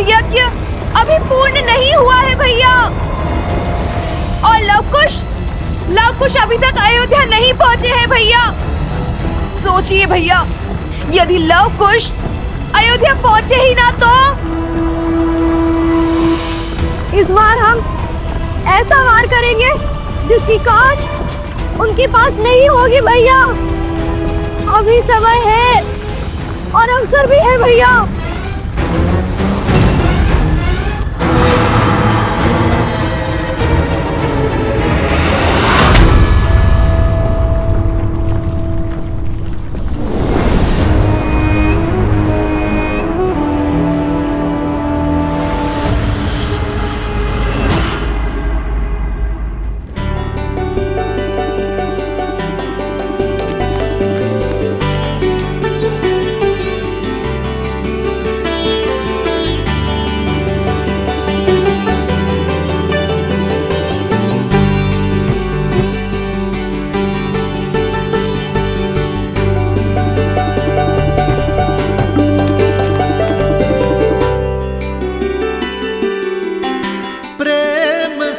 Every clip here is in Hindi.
यज्ञ अभी पूर्ण नहीं हुआ है भैया। और लव कुश अभी तक अयोध्या नहीं पहुंचे हैं भैया। सोचिए भैया, यदि लव कुश अयोध्या पहुंचे ही ना तो इस बार हम ऐसा वार करेंगे जिसकी काश उनके पास नहीं होगी भैया। अभी समय है और अवसर भी है भैया।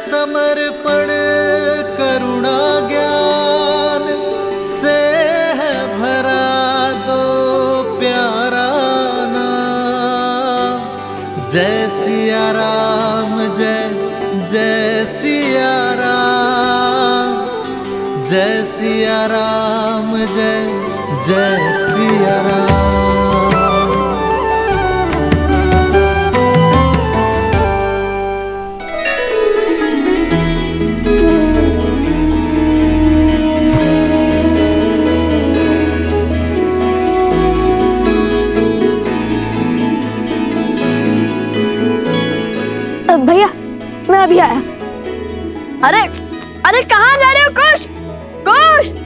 समर्पण करुणा ज्ञान से है भरा दो प्यारा नाम। जय सिया राम, जय जय सिया राम, जय सिया राम, जय जय सिया राम। भैया मैं अभी आया। अरे अरे कहाँ जा रहे हो कुश? कुश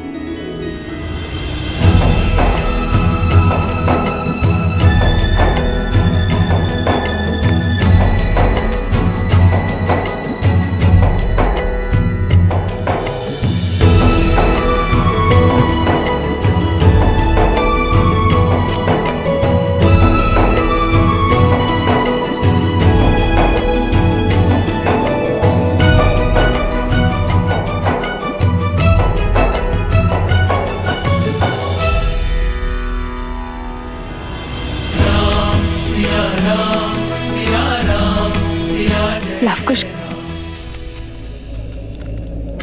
लवकुश,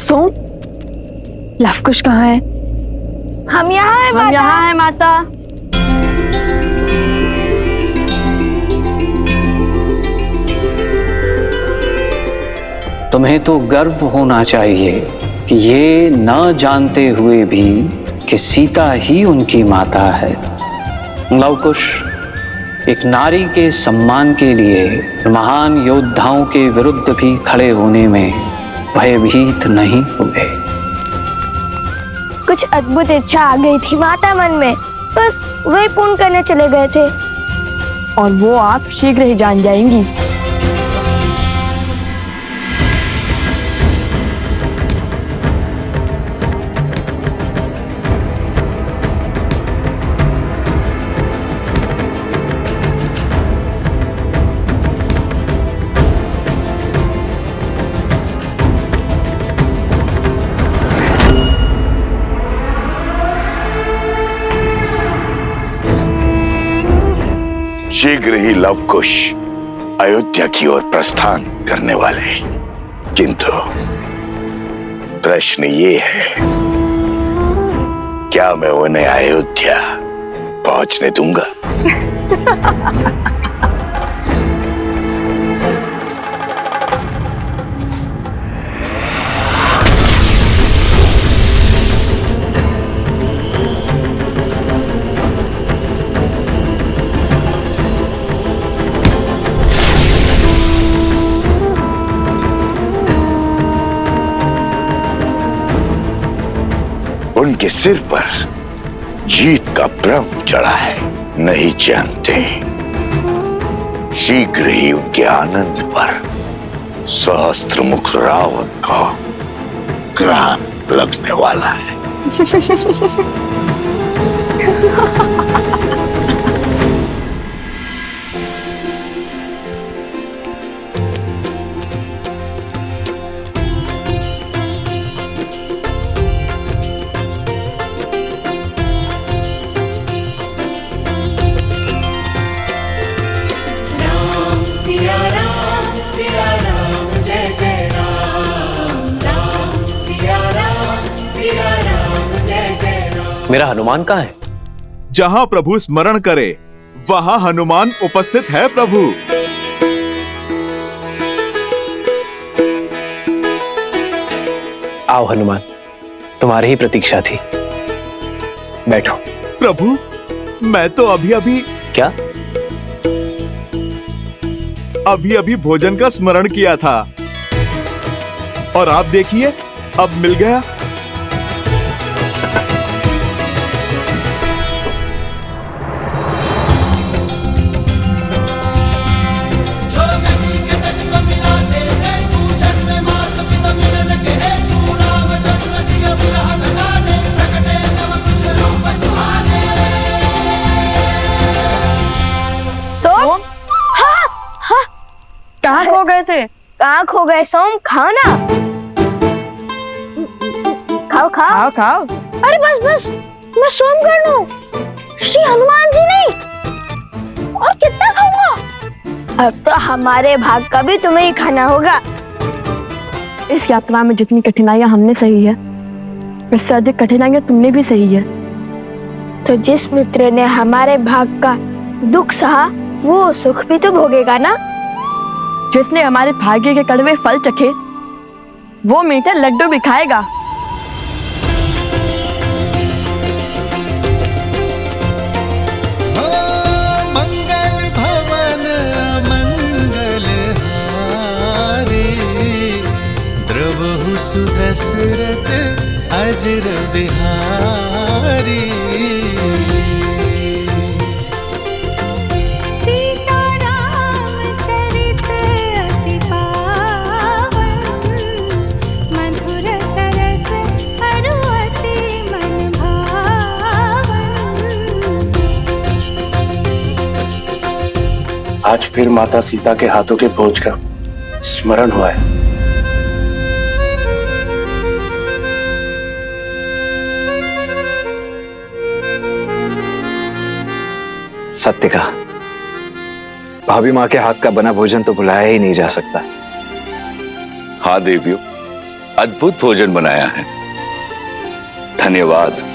सोम, लवकुश कहाँ है? हम यहाँ हैं माता। हम यहाँ हैं माता। तुम्हें तो गर्व होना चाहिए कि ये न जानते हुए भी कि सीता ही उनकी माता है। लवकुश एक नारी के सम्मान के लिए महान योद्धाओं के विरुद्ध भी खड़े होने में भयभीत नहीं हुए। कुछ अद्भुत इच्छा आ गई थी माता मन में, बस वही पूर्ण करने चले गए थे। और वो आप शीघ्र ही जान जाएंगी। शीघ्र ही लवकुश अयोध्या की ओर प्रस्थान करने वाले हैं, किंतु प्रश्न ये है, क्या मैं उन्हें अयोध्या पहुंचने दूंगा? उनके सिर पर जीत का भ्रम चढ़ा है, नहीं जानते शीघ्र ही उनके आनंद पर सहस्त्रमुख रावण का ग्रहण लगने वाला है। मेरा हनुमान कहाँ है? जहाँ प्रभु स्मरण करे वहाँ हनुमान उपस्थित है प्रभु। आओ हनुमान, तुम्हारी ही प्रतीक्षा थी। बैठो। प्रभु मैं तो अभी क्या? अभी भोजन का स्मरण किया था और आप देखिए अब मिल गया। सोम, हाँ, कहाँ खो गए थे? कहाँ खो गए सोम? खाओ ना, खाओ। अरे बस मैं सोम कर लूं, श्री हनुमान जी नहीं। और कितना खाऊंगा? अब तो हमारे भाग का भी तुम्हें ही खाना होगा। इस यात्रा में जितनी कठिनाइयां हमने सही है, इससे अधिक कठिनाइयां तुमने भी सही है। तो जिस मित्र ने हमारे भाग का दुख सहा, वो सुख भी तो भोगेगा ना। जिसने हमारे भाग्य के कड़वे फल चखे, वो मीठे लड्डू भी खाएगा। मंगल भवन मंगल हारी, द्रवहु सुदशरथ अजर बिहारी। आज फिर माता सीता के हाथों के भोज का स्मरण हुआ है। सत्य कहा, भाभी माँ के हाथ का बना भोजन तो भुलाया ही नहीं जा सकता। हाँ देवियों, अद्भुत भोजन बनाया है, धन्यवाद।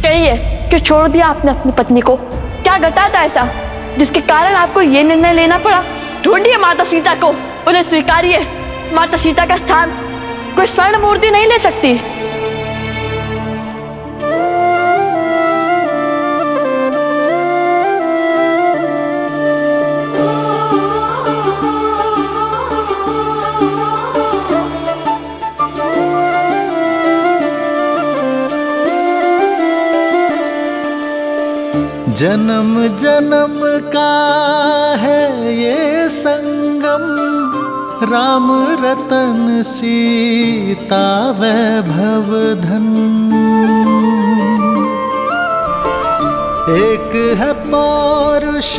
कहिए कि छोड़ दिया आपने अपनी पत्नी को? क्या घटा था ऐसा जिसके कारण आपको ये निर्णय लेना पड़ा? ढूंढिए माता सीता को, उन्हें स्वीकारिए। माता सीता का स्थान कोई स्वर्ण मूर्ति नहीं ले सकती। जन्म जन्म का है ये संगम, राम रतन सीता वैभव धन। एक है पौरुष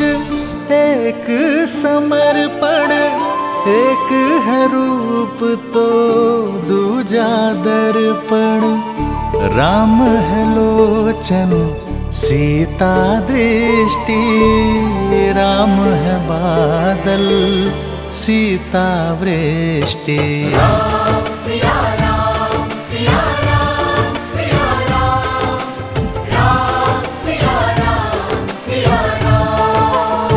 एक समर्पण, एक है रूप तो दूजा दर्पण। राम है लोचन सीता दृष्टि, राम है बादल सीता वृष्टि। राम सिया राम सिया राम सिया राम, राम सिया राम सिया राम,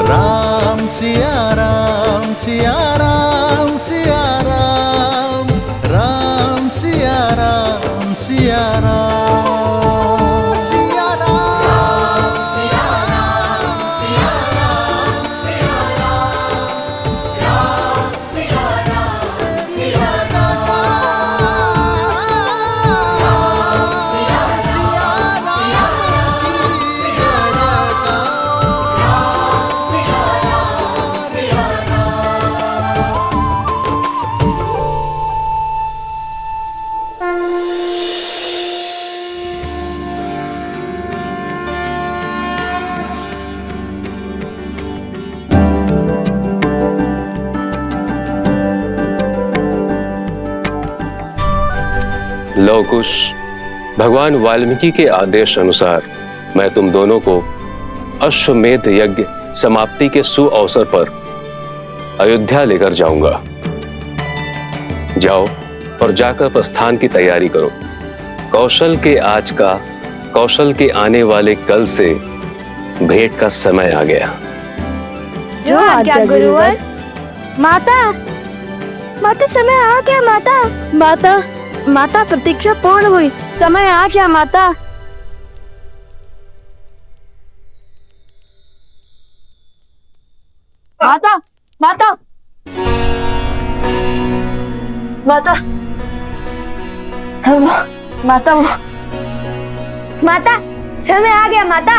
राम सिया राम सिया राम सिया राम, राम सिया राम सिया राम। लव कुश, भगवान वाल्मीकि के आदेश अनुसार मैं तुम दोनों को अश्वमेध यज्ञ समाप्ति के सुअवसर पर अयोध्या लेकर जाऊंगा। जाओ और जाकर प्रस्थान की तैयारी करो। कौशल के आज का, कौशल के आने वाले कल से भेंट का समय आ गया। जो आज्ञा गुरुवर। माता, माता समय आ गया माता। माता, माता प्रतीक्षा पूर्ण हुई, समय आ गया माता। माता, माता, माता, माता, माता, समय आ गया माता।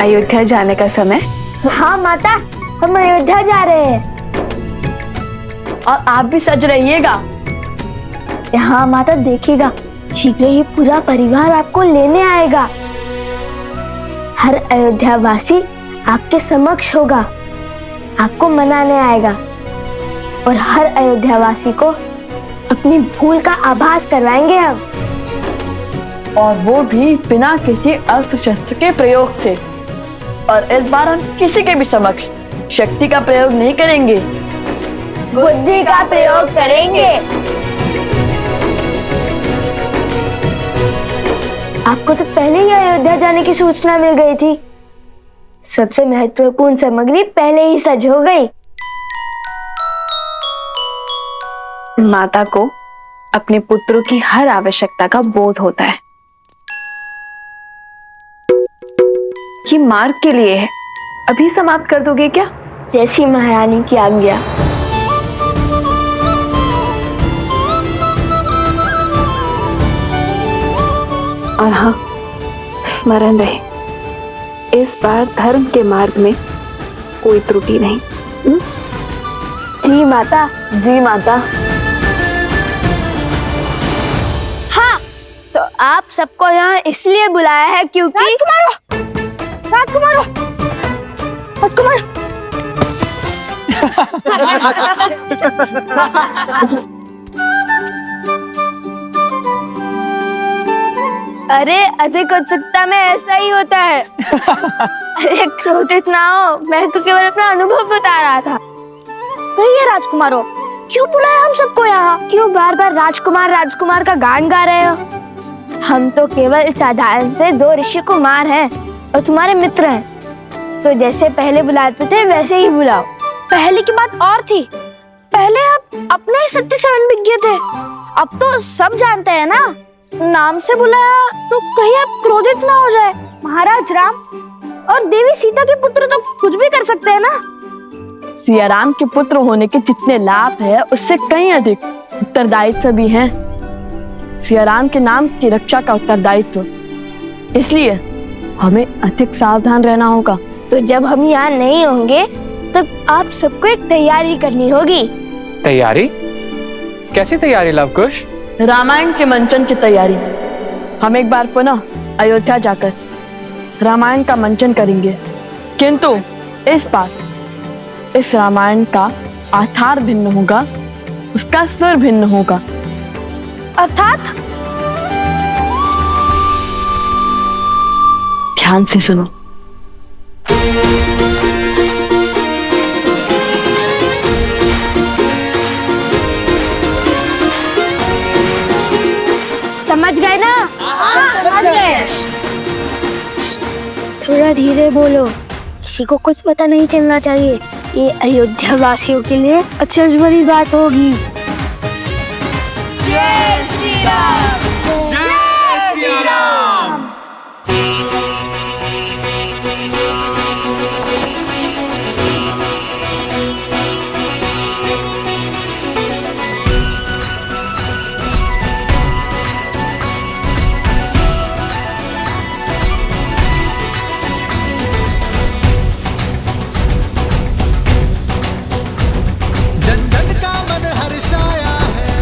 अयोध्या जाने का समय? हाँ माता, हम अयोध्या जा रहे हैं। और आप भी सज रहिएगा। हाँ माता, देखिएगा शीघ्र ही पूरा परिवार आपको लेने आएगा। हर अयोध्या वासी आपके समक्ष होगा, आपको मनाने आएगा और हर अयोध्या वासी को अपनी भूल का आभास करवाएंगे हम। और वो भी बिना किसी अस्त्र शस्त्र के प्रयोग से। और इस बार हम किसी के भी समक्ष शक्ति का प्रयोग नहीं करेंगे, बुद्धि का प्रयोग करेंगे। आपको तो पहले ही अयोध्या जाने की सूचना मिल गई थी। सबसे महत्वपूर्ण सामग्री पहले ही सज हो गई। माता को अपने पुत्रों की हर आवश्यकता का बोध होता है। ये मार्ग के लिए है, अभी समाप्त कर दोगे क्या? जैसी महारानी की आज्ञा। और हाँ, स्मरण रहे, इस बार धर्म के मार्ग में कोई त्रुटि नहीं। जी माता। जी माता। हाँ, तो आप सबको यहाँ इसलिए बुलाया है क्योंकि राजकुमार, अरे अधिक उत्सुकता में ऐसा ही होता है। अरे क्रोधित ना हो, मैं तो केवल अपना अनुभव बता रहा था। कहिए राजकुमारों, क्यों बुलाया हम सबको यहाँ? क्यों बार बार राजकुमार राजकुमार का गान गा रहे हो? हम तो केवल साधारण से 2 ऋषि कुमार हैं और तुम्हारे मित्र हैं, तो जैसे पहले बुलाते थे वैसे ही बुलाओ। पहले की बात और थी, पहले आप अपने ही सत्य से अनभिज्ञ थे, अब तो सब जानते हैं ना। नाम से बुलाया तो कहीं आप क्रोधित ना हो जाए। महाराज राम और देवी सीता के पुत्र तो कुछ भी कर सकते हैं ना। सिया राम के पुत्र होने के जितने लाभ है उससे कहीं अधिक उत्तरदायित्व भी हैं। सिया राम के नाम की रक्षा का उत्तरदायित्व, इसलिए हमें अधिक सावधान रहना होगा। तो जब हम यहाँ नहीं होंगे तब आप सबको एक तैयारी करनी होगी। तैयारी? कैसी तैयारी लवकुश? रामायण के मंचन की तैयारी। हम एक बार पुनः अयोध्या जाकर रामायण का मंचन करेंगे, किंतु इस बार इस रामायण का आधार भिन्न होगा, उसका सुर भिन्न होगा। अर्थात? ध्यान से सुनो। समझ गए ना? हाँ, समझ गए। थोड़ा धीरे बोलो, किसी को कुछ पता नहीं चलना चाहिए। ये अयोध्या वासियों के लिए अचरज भरी बात होगी। जय श्री राम। जय श्री राम। जन जन का मन हर्षाया है,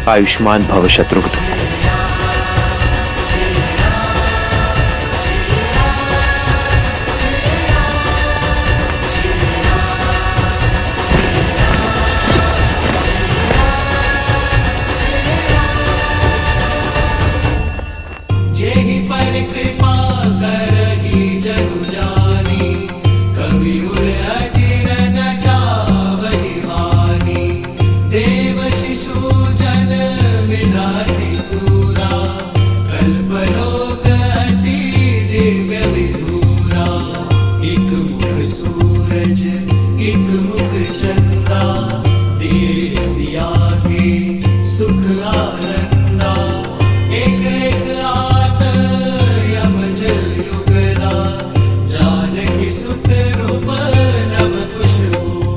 आयुष्मान भव शत्रुघ्न।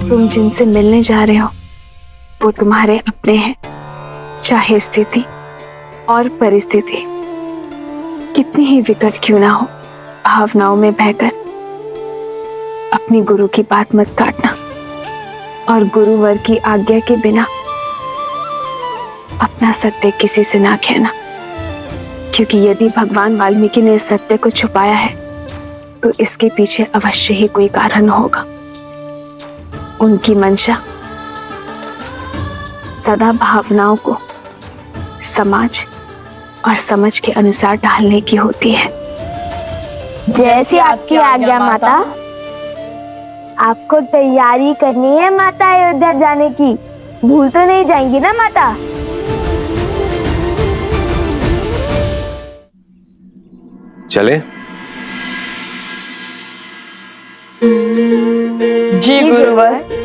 तुम जिनसे मिलने जा रहे हो वो तुम्हारे अपने हैं, चाहे स्थिति और परिस्थिति कितनी ही विकट क्यों ना हो। भावनाओं में बहकर अपनी गुरु की बात मत काटना और गुरुवर की आज्ञा के बिना अपना सत्य किसी से ना कहना, क्योंकि यदि भगवान वाल्मीकि ने इस सत्य को छुपाया है तो इसके पीछे अवश्य ही कोई कारण होगा। उनकी मंशा सदा भावनाओं को समाज और समझ के अनुसार ढालने की होती है। जैसी आपकी आज्ञा माता। आपको तैयारी करनी है माता अयोध्या जाने की, भूल तो नहीं जाएंगी ना माता? चले? जी गुरुवर।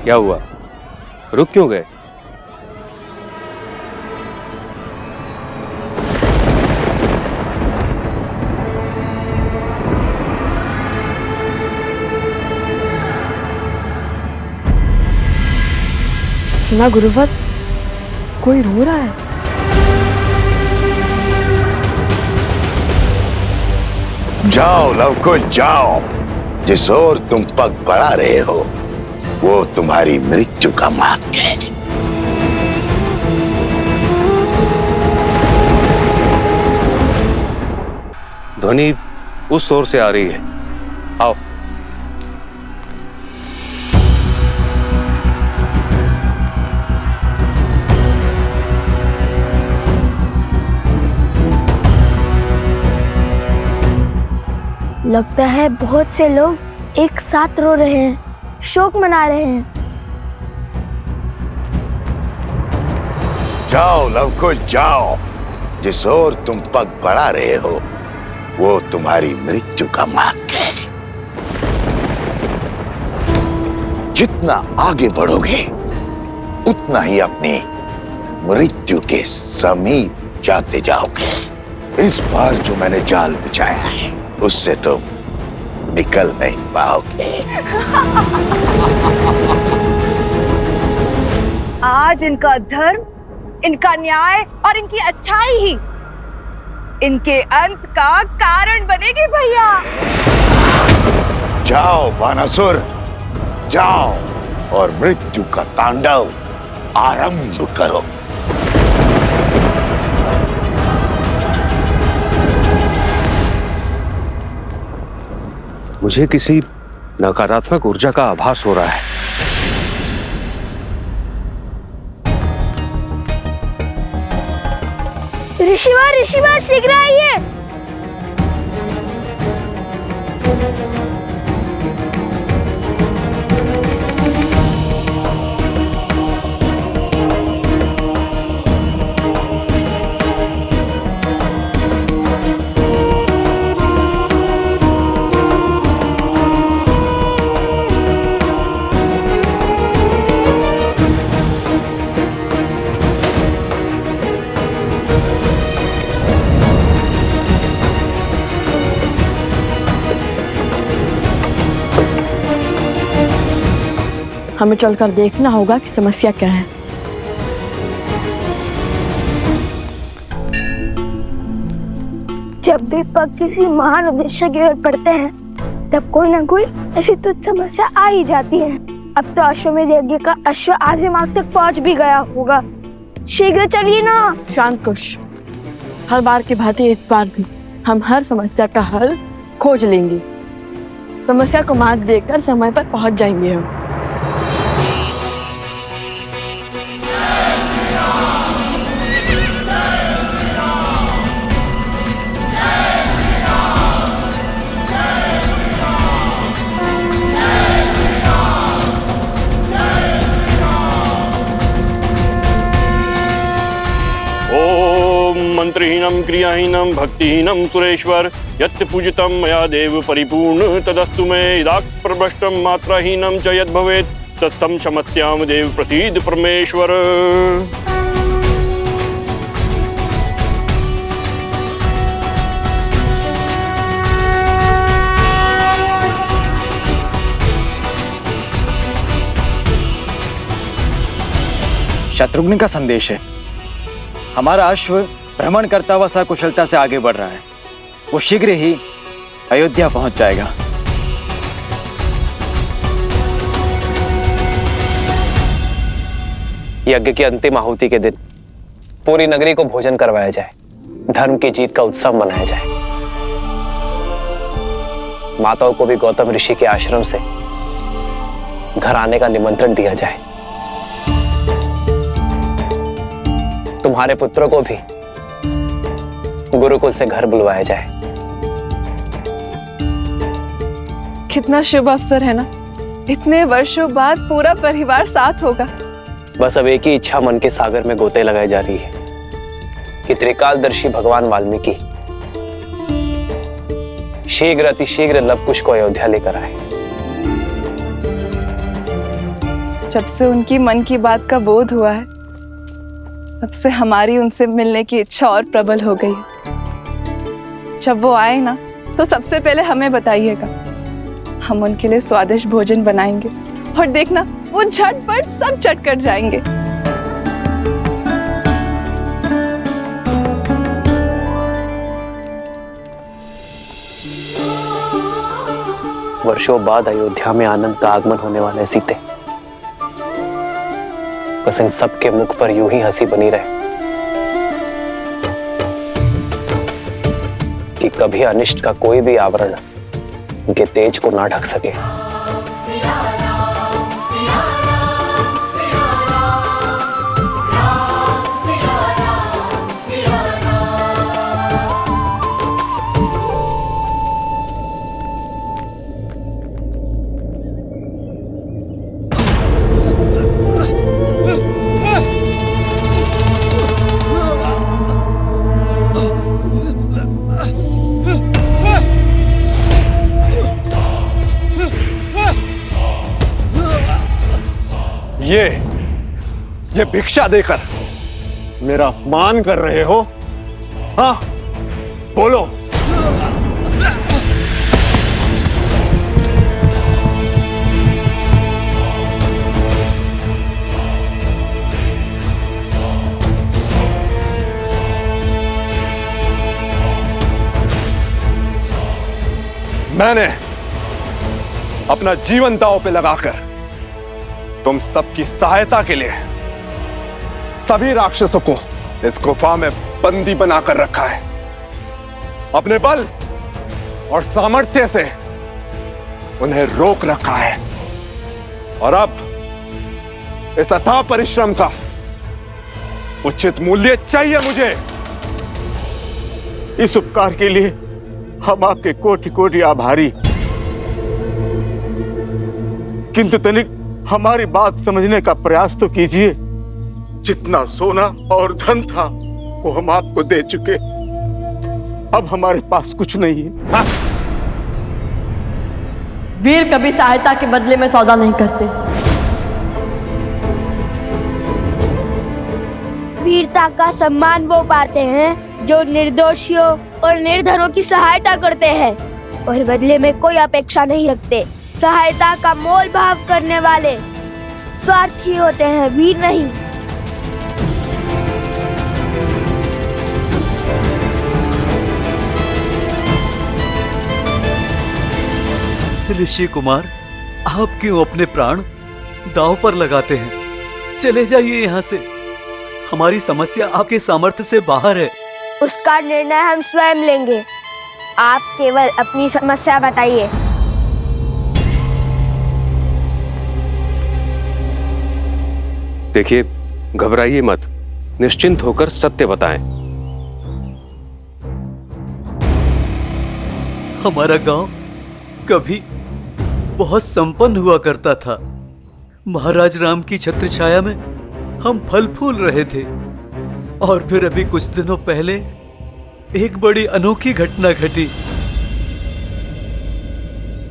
क्या हुआ? रुक क्यों गए? सुना गुरुवर, कोई रो रहा है। जाओ लवकुश जाओ, जिस ओर तुम पग बढ़ा रहे हो वो तुम्हारी मृत्यु का मार्ग है। ध्वनि उस ओर से आ रही है, आओ। लगता है बहुत से लोग एक साथ रो रहे हैं, शोक मना रहे हैं। जाओ लवकुश जाओ, जिस ओर तुम पग बढ़ा रहे हो वो तुम्हारी मृत्यु का मार्ग है। जितना आगे बढ़ोगे उतना ही अपनी मृत्यु के समीप जाते जाओगे। इस बार जो मैंने जाल बिछाया है उससे तुम निकल नहीं पाओगे। आज जिनका धर्म, इनका न्याय और इनकी अच्छाई ही इनके अंत का कारण बनेगी भैया। जाओ बानासुर, जाओ और मृत्यु का तांडव आरंभ करो। मुझे किसी नकारात्मक ऊर्जा का आभास हो रहा है। ऋषिवर शीघ्र आइए। हमें चलकर देखना होगा कि समस्या क्या है। जब भी पग किसी महान उद्देश्य की ओर पड़ते हैं तब कोई ना कोई ऐसी तुच्छ समस्या आ ही जाती है। अब तो अश्वमेध यज्ञ का अश्व आधे मार्ग तक पहुंच भी गया होगा। शीघ्र चलिए ना। शांत कुश, हर बार की भांति इस बार भी हम हर समस्या का हल खोज लेंगे। समस्या को मात देकर समय पर पहुंच जाएंगे हम। मंत्रहीनम क्रियाहीनम भक्तिहीनम सुरेश्वर यत् पूजितम मया देव परिपूर्ण तदस्तु मे यदाक प्रभ्रष्टम मात्राहीनम च यद् भवेत् तत्तं क्षमस्याम देव प्रसीद परमेश्वर। शत्रुघ्न का संदेश है। हमारा अश्व भ्रमण करता हुआ सकुशलता से आगे बढ़ रहा है। वो शीघ्र ही अयोध्या पहुंच जाएगा। यज्ञ की अंतिम आहुति के दिन पूरी नगरी को भोजन करवाया जाए, धर्म की जीत का उत्सव मनाया जाए। माताओं को भी गौतम ऋषि के आश्रम से घर आने का निमंत्रण दिया जाए। तुम्हारे पुत्रों को भी गुरुकुल से घर बुलवाया जाए। कितना शुभ अवसर है ना, इतने वर्षों बाद पूरा परिवार साथ होगा। बस अब एक ही इच्छा मन के सागर में गोते लगाई जा रही है कि त्रिकालदर्शी भगवान वाल्मीकि शीघ्र अतिशीघ्र लवकुश को अयोध्या लेकर आए। जब से उनकी मन की बात का बोध हुआ है तब से हमारी उनसे मिलने की इच्छा और प्रबल हो गई है। जब वो आए ना तो सबसे पहले हमें बताइएगा, हम उनके लिए स्वादिष्ट भोजन बनाएंगे और देखना वो झटपट सब चट कर जाएंगे। वर्षों बाद अयोध्या में आनंद का आगमन होने वाला है सीते। बस इन सबके मुख पर यूं ही हंसी बनी रहे कि कभी अनिष्ट का कोई भी आवरण उनके तेज को ना ढक सके। ये भिक्षा देकर मेरा अपमान कर रहे हो? हाँ, बोलो। मैंने अपना जीवन दांव पे लगाकर तुम सबकी सहायता के लिए सभी राक्षसों को इस गुफा में बंदी बनाकर रखा है। अपने बल और सामर्थ्य से उन्हें रोक रखा है और अब इस अथाह परिश्रम का उचित मूल्य चाहिए मुझे। इस उपकार के लिए हम आपके कोटि कोटि आभारी, किंतु तनिक हमारी बात समझने का प्रयास तो कीजिए। जितना सोना और धन था वो हम आपको दे चुके, अब हमारे पास कुछ नहीं है। वीर कभी सहायता के बदले में सौदा नहीं करते। वीरता का सम्मान वो पाते हैं जो निर्दोषियों और निर्धनों की सहायता करते हैं और बदले में कोई अपेक्षा नहीं रखते। सहायता का मोल भाव करने वाले स्वार्थी होते हैं, वीर नहीं। ऋषि कुमार, आप क्यों अपने प्राण दांव पर लगाते हैं? चले जाइए यहाँ से। हमारी समस्या आपके सामर्थ्य से बाहर है। उसका निर्णय हम स्वयं लेंगे। आप केवल अपनी समस्या बताइए। देखिए, घबराइए मत, निश्चिंत होकर सत्य बताएं। हमारा गांव कभी बहुत संपन्न हुआ करता था। महाराज राम की छत्र छाया में हम फल फूल रहे थे और फिर अभी कुछ दिनों पहले एक बड़ी अनोखी घटना घटी।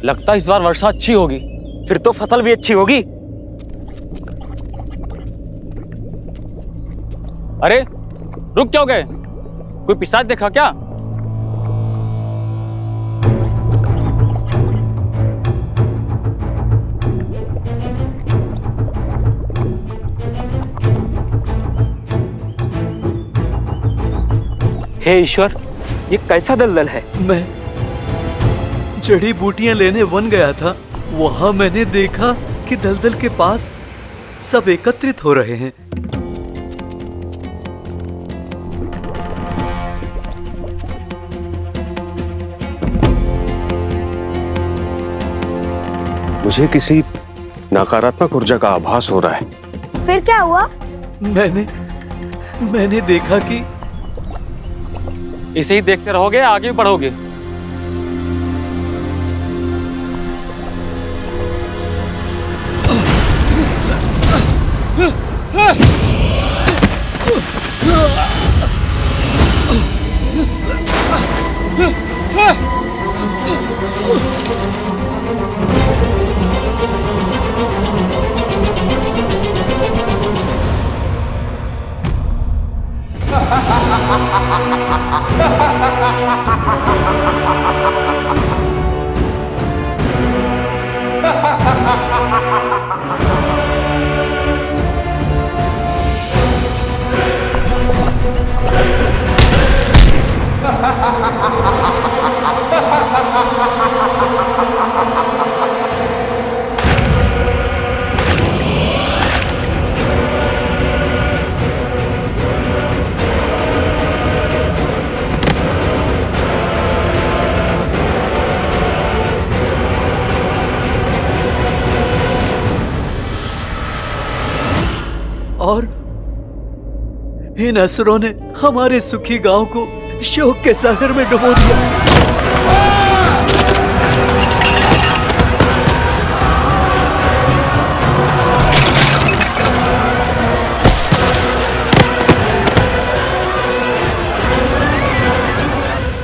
लगता है इस बार वर्षा अच्छी होगी, फिर तो फसल भी अच्छी होगी। अरे रुक क्यों गए? कोई पिशाच देखा क्या? हे ईश्वर, ये कैसा दलदल है? मैं जड़ी बूटियां लेने वन गया था। वहां मैंने देखा कि दलदल के पास सब एकत्रित हो रहे हैं। मुझे किसी नकारात्मक ऊर्जा का आभास हो रहा है। फिर क्या हुआ? मैंने देखा कि इसे ही देखते रहोगे, आगे बढ़ोगे? और इन असुरों ने हमारे सुखी गांव को शोक के सागर में डुबो दिया।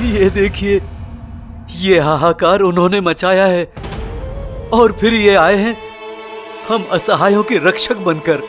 ये देखिए, ये हाहाकार उन्होंने मचाया है और फिर ये आए हैं हम असहायों के रक्षक बनकर।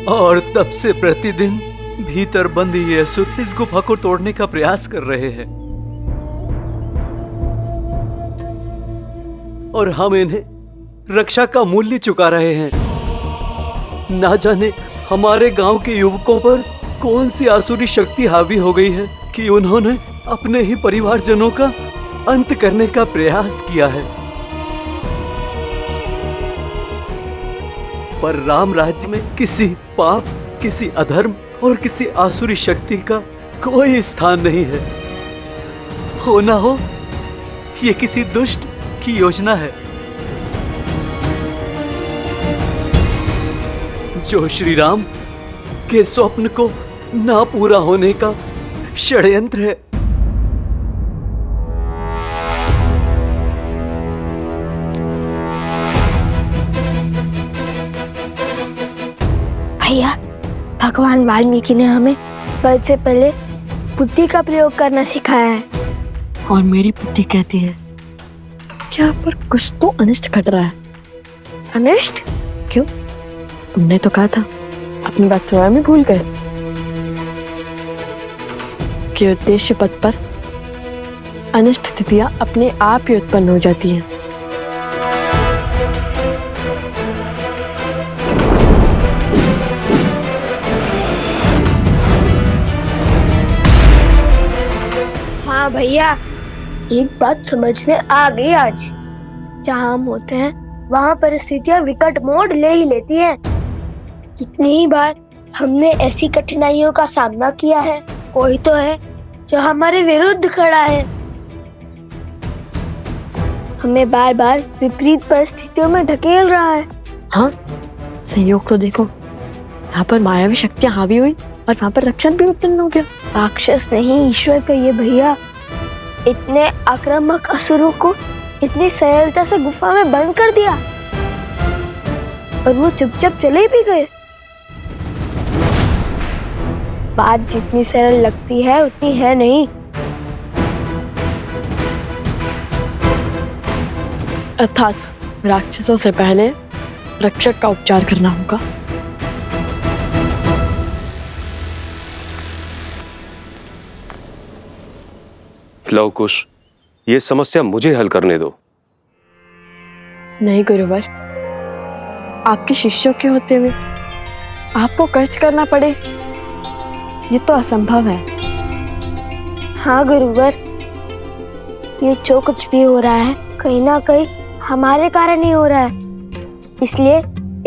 और तब से प्रतिदिन भीतर बंद ये असुर इस गुफा को तोड़ने का प्रयास कर रहे हैं और हम इन्हें रक्षा का मूल्य चुका रहे हैं। ना जाने हमारे गांव के युवकों पर कौन सी आसुरी शक्ति हावी हो गई है कि उन्होंने अपने ही परिवारजनों का अंत करने का प्रयास किया है। पर राम राज्य में किसी पाप, किसी अधर्म और किसी आसुरी शक्ति का कोई स्थान नहीं है। हो ना हो ये किसी दुष्ट की योजना है जो श्री राम के स्वप्न को ना पूरा होने का षड्यंत्र है। भैया, भगवान वाल्मीकि ने हमें बल से पहले बुद्धि का प्रयोग करना सिखाया है। और मेरी बुद्धि कहती है कि यहाँ पर कुछ तो अनिष्ट घट रहा है। अनिष्ट? क्यों? तुमने तो कहा था, अपनी बात स्वयं ही भूल गए कि उद्देश्य पथ पर अनिष्ट स्थितियां अपने आप ही उत्पन्न हो जाती हैं। हाँ भैया, एक बात समझ में आ गई आज। जहाँ हम होते हैं वहाँ परिस्थितियाँ विकट मोड़ ले ही लेती हैं। कितनी ही बार हमने ऐसी कठिनाइयों का सामना किया है। कोई तो है जो हमारे विरुद्ध खड़ा है, हमें बार बार विपरीत परिस्थितियों में ढकेल रहा है। हाँ, संयोग तो देखो, यहाँ पर मायावी शक्तियाँ हावी हुई और वहाँ पर रक्षण भी उत्पन्न हो गया। राक्षस नहीं, ईश्वर कहिए भैया। इतने आक्रामक असुरों को इतनी सरलता से गुफा में बंद कर दिया और वो चुपचाप चले भी गए। बात जितनी सरल लगती है उतनी है नहीं। अर्थात राक्षसों से पहले रक्षक का उपचार करना होगा। लव कुश, ये समस्या मुझे हल करने दो। नहीं गुरुवर, आपके शिष्यों के होते हुए आपको कष्ट करना पड़े, ये तो असंभव है। हाँ गुरुवर, ये जो कुछ भी हो रहा है कहीं ना कहीं हमारे कारण ही हो रहा है, इसलिए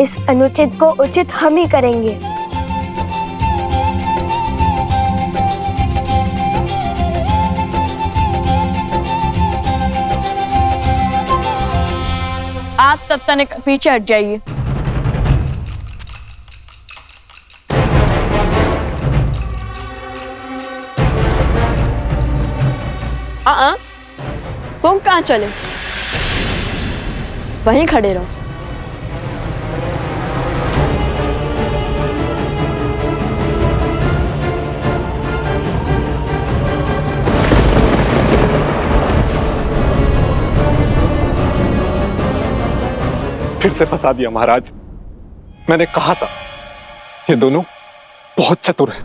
इस अनुचित को उचित हम ही करेंगे। आप तब तक पीछे हट जाइए। तुम कहाँ चले? वहीं खड़े रहो। फिर से फंसा दिया महाराज। मैंने कहा था ये दोनों बहुत चतुर हैं।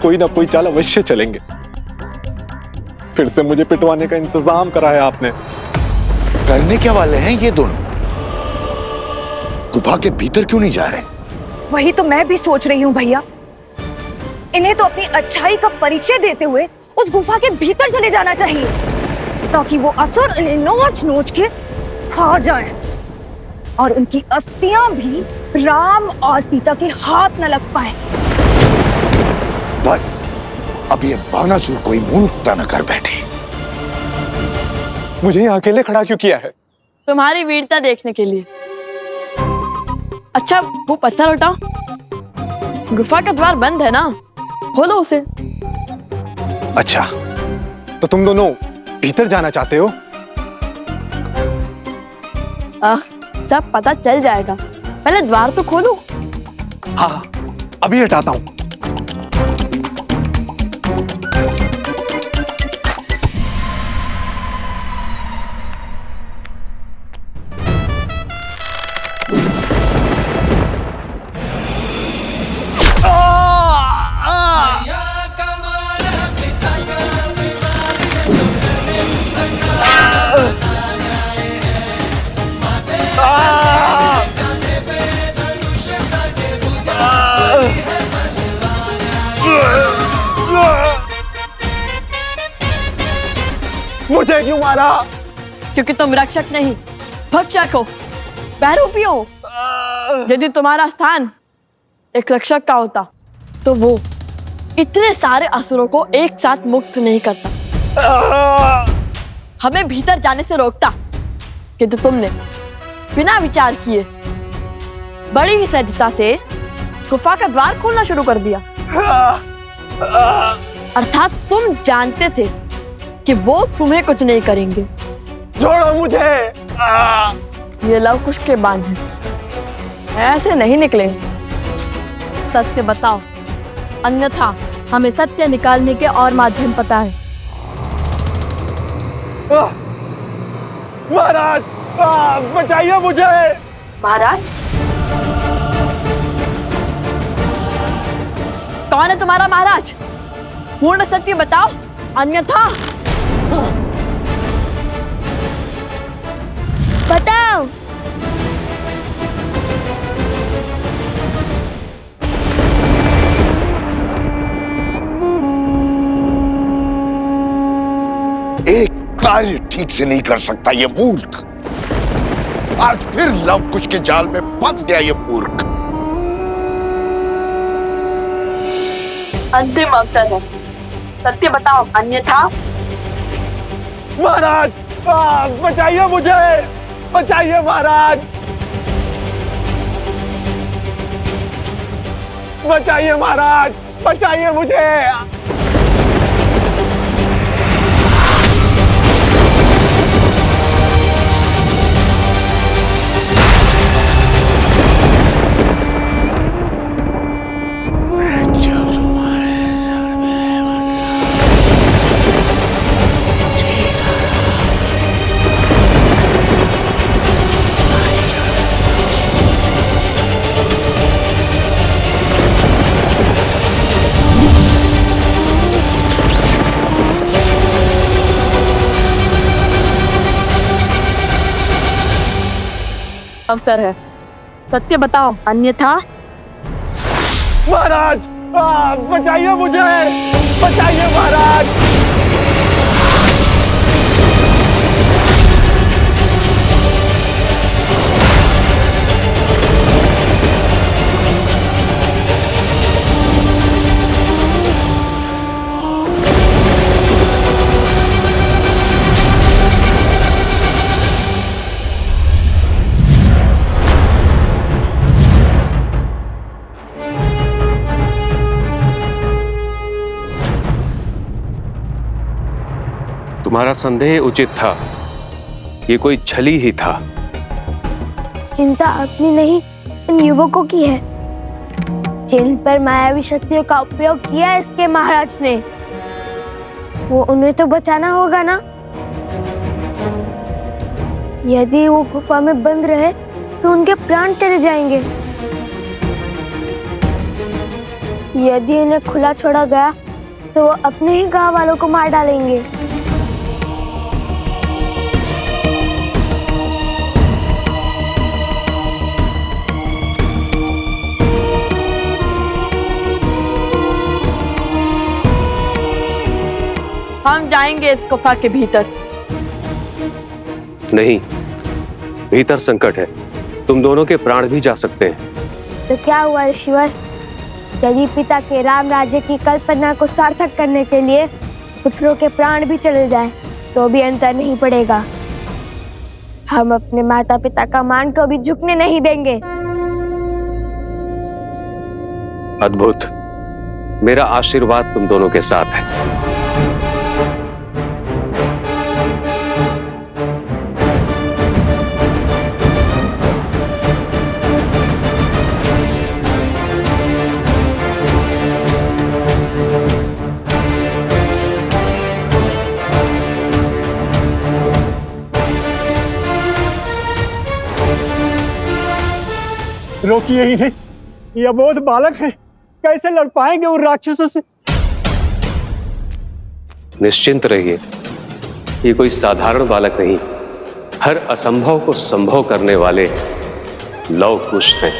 कोई ना कोई चाल अवश्य चलेंगे। फिर से मुझे पिटवाने का इंतजाम कराया आपने। करने क्या वाले हैं ये दोनों? गुफा के भीतर क्यों नहीं जा रहे? वही तो मैं भी सोच रही हूँ भैया। इन्हें तो अपनी अच्छाई का परिचय देते हुए उस गुफा के भीतर चले जाना चाहिए, ताकि वो असुर इन्हें नोच नोच के खा जाएं और उनकी अस्थियां भी राम और सीता के हाथ न लग पाए। बस अब ये बानासुर कोई मूर्खता न कर बैठे। मुझे यहाँ अकेले खड़ा क्यों किया है? तुम्हारी वीरता देखने के लिए। अच्छा, वो पत्थर उठाओ। गुफा का द्वार बंद है ना, खोलो उसे। अच्छा, तो तुम दोनों भीतर जाना चाहते हो? सब पता चल जाएगा, पहले द्वार तो खोलो। हाँ, अभी हटाता हूँ। मुझे क्यों मारा? क्योंकि तुम रक्षक नहीं, भक्षक हो, बहरूपी हो। यदि तुम्हारा स्थान एक रक्षक का होता तो वो इतने सारे असुरों को एक साथ मुक्त नहीं करता, हमें भीतर जाने से रोकता। किंतु तुमने बिना विचार किए बड़ी ही सहजता से गुफा का द्वार खोलना शुरू कर दिया। अर्थात तुम जानते थे कि वो तुम्हें कुछ नहीं करेंगे। छोड़ो मुझे। ये लवकुश के बाण हैं, ऐसे नहीं निकलेंगे। सत्य बताओ, अन्यथा हमें सत्य निकालने के और माध्यम पता है। महाराज, बचाइए मुझे। महाराज, कौन है तुम्हारा महाराज? पूर्ण सत्य बताओ, अन्यथा। बताओ। एक कार्य ठीक से नहीं कर सकता ये मूर्ख। आज फिर लवकुश के जाल में फंस गया ये मूर्ख। अंतिम अवसर है, सत्य बताओ, अन्यथा। महाराज, बचाइए मुझे, बचाइए महाराज, बचाइए महाराज, बचाइए मुझे। अवसर है, सत्य बताओ, अन्यथा। महाराज, बचाइए मुझे, बचाइए महाराज। तुम्हारा संदेह उचित था, ये कोई छली ही था। चिंता अपनी नहीं, इन युवकों की है जिन पर मायावी शक्तियों का उपयोग किया इसके महाराज ने। वो उन्हें तो बचाना होगा ना। यदि वो गुफा में बंद रहे तो उनके प्राण चले जाएंगे। यदि इन्हें खुला छोड़ा गया तो वो अपने ही गांव वालों को मार डालेंगे। हम जाएंगे इस गुफा के भीतर। नहीं, भीतर संकट है, तुम दोनों के प्राण भी जा सकते हैं। तो क्या हुआ ऋषिवर? यदि पिता के राम राज्य की कल्पना को सार्थक करने के लिए पुत्रों के प्राण भी चले जाए तो भी अंतर नहीं पड़ेगा। हम अपने माता पिता का मान को भी झुकने नहीं देंगे। अद्भुत, मेरा आशीर्वाद तुम दोनों के साथ है। रोकिए ही नहीं, ये अबोध बालक है, कैसे लड़ पाएंगे उन राक्षसों से? निश्चिंत रहिए, ये कोई साधारण बालक नहीं, हर असंभव को संभव करने वाले लवकुश हैं।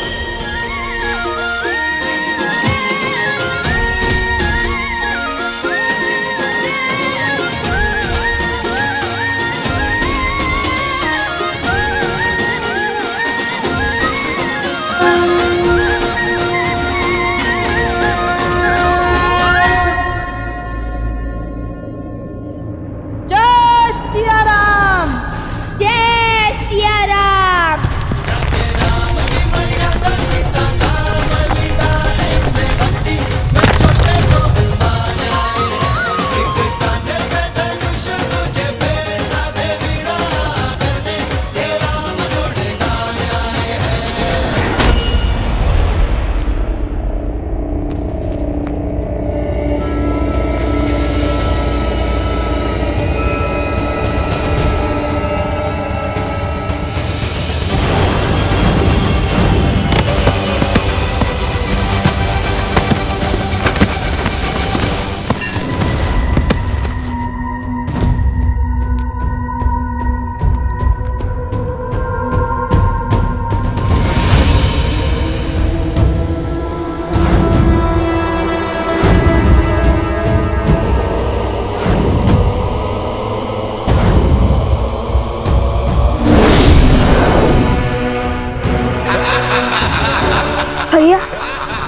भैया,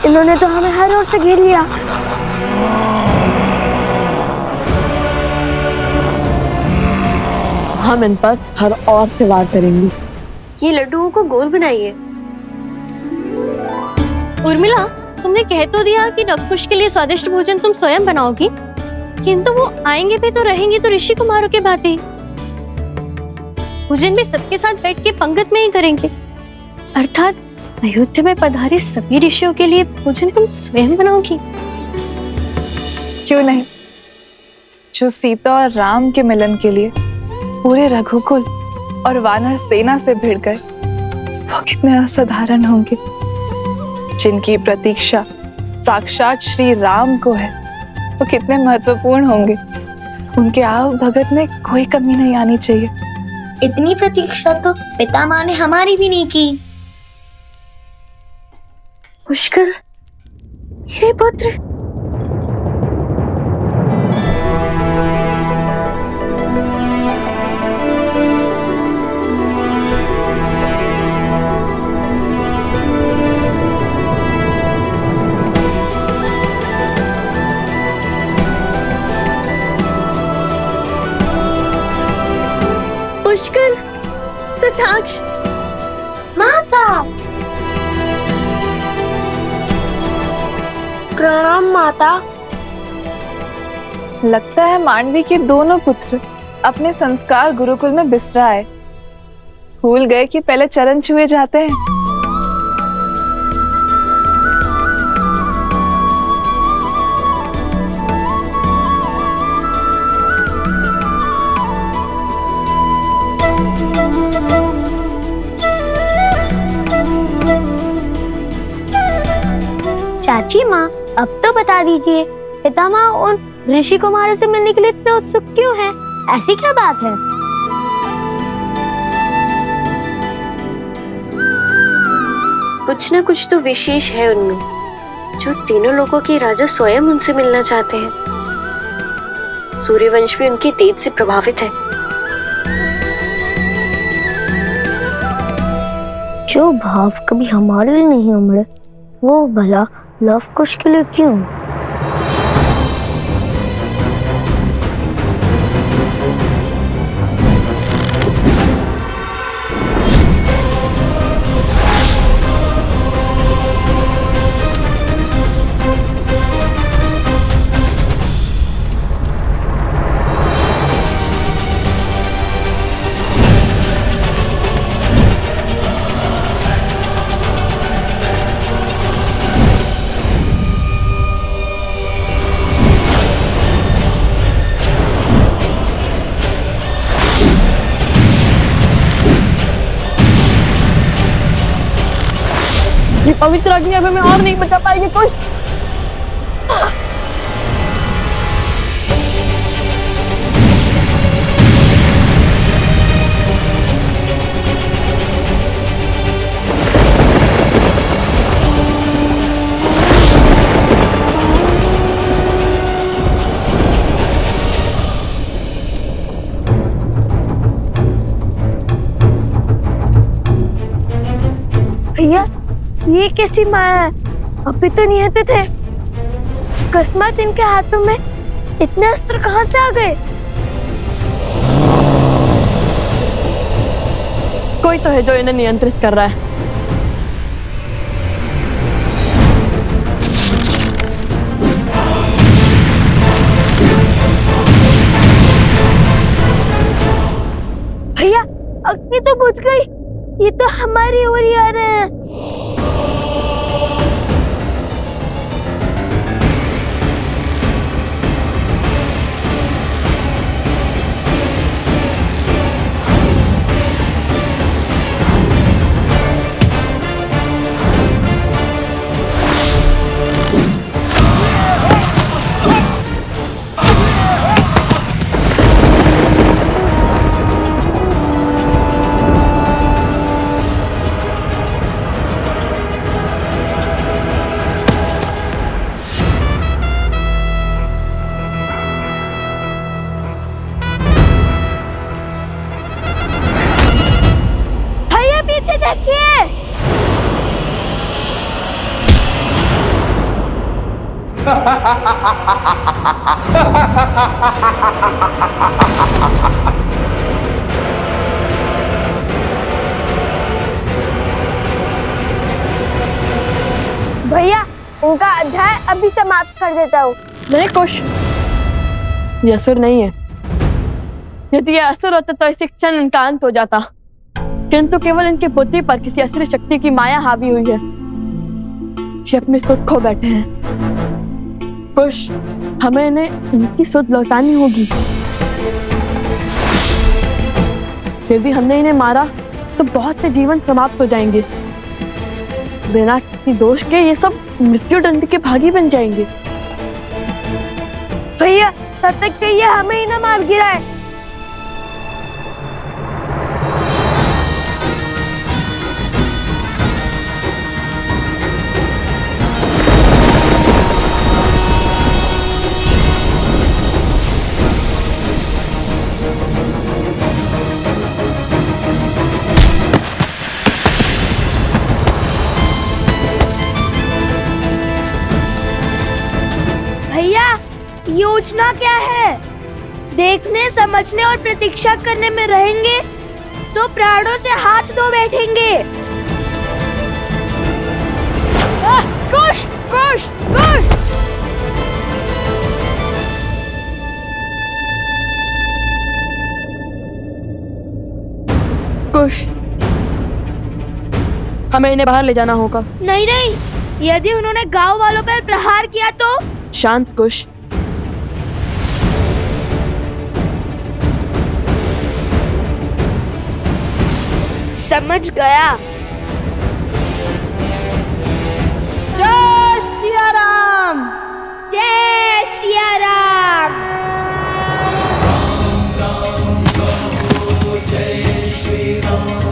इन्होंने तो हमें हर ओर से घेर लिया। हम इन पर हर और से वार करेंगे। ये लड्डुओं को गोल बनाइए। उर्मिला, तुमने कह तो दिया कि नवकुश के लिए स्वादिष्ट भोजन तुम स्वयं बनाओगी, किंतु वो आएंगे भी तो रहेंगे तो ऋषि कुमारों के भांति। भोजन भी सबके साथ बैठ के पंगत में ही करेंगे, अर्थात अयोध्या में पधारे सभी ऋषियों के लिए भोजन तुम स्वयं बनाओगी। क्यों नहीं? जो सीता और राम के मिलन के लिए पूरे रघुकुल और वानर सेना से भिड़ गए, वो कितने असाधारण होंगे। जिनकी प्रतीक्षा साक्षात श्री राम को है, वो कितने महत्वपूर्ण होंगे। उनके आव भगत में कोई कमी नहीं आनी चाहिए। इतनी प्रतीक्षा तो पितामह ने हमारी भी नहीं की। पुष्कर, मेरे पुत्र, पुष्कर, सुताक्ष, माता। प्रणाम माता। लगता है मांडवी के दोनों पुत्र अपने संस्कार गुरुकुल में बिसराए, भूल गए कि पहले चरण छुए जाते हैं। चाची माँ, अब तो बता दीजिए, पितामह उन ऋषि कुमारों से मिलने के लिए इतने उत्सुक क्यों हैं? ऐसी क्या बात है? कुछ न कुछ तो विशेष है उनमें, जो तीनों लोगों के राजा स्वयं उनसे मिलना चाहते हैं। सूर्यवंश भी उनके तेज से प्रभावित है। जो भाव कभी हमारे लिए नहीं उमड़े, वो भला लव कुश के लिए क्यों? ये पवित्र अग्नि अब हमें और नहीं बचा पाएगी कुछ। भैया, ये कैसी माँ है? अभी तो निहत्थे थे। अकस्मात इनके हाथों में इतने अस्त्र कहाँ से आ गए? कोई तो है जो इन्हें नियंत्रित कर रहा है। भैया, अग्नि तो बुझ गई। ये तो हमारी ओर ही आ रहे हैं। भैया इनका अध्याय अभी समाप्त कर देता हूँ। नहीं कुश, ये असुर नहीं है। यदि ये असुर होता तो इसी क्षण इनका अंत हो जाता, किंतु केवल इनकी बुद्धि पर किसी असुर शक्ति की माया हावी हुई है। ये अपने सुख खो बैठे हैं। कुश, हमें इन्हें इनकी सुध लौटानी होगी। यदि हमने इन्हें मारा तो बहुत से जीवन समाप्त हो जाएंगे। बिना किसी दोष के ये सब मृत्यु दंड के भागी बन जाएंगे। भैया तब तक के ये हमें ही ना मार गिराए। भैया योजना क्या है? देखने, समझने और प्रतीक्षा करने में रहेंगे तो प्राणों से हाथ धो बैठेंगे। कुश, कुश, कुश! कुश, हमें इन्हें बाहर ले जाना होगा। नहीं नहीं, यदि उन्होंने गांव वालों पर प्रहार किया तो? शांत कुश। समझ गया। जय सिया राम! जय सिया राम! जय श्री राम।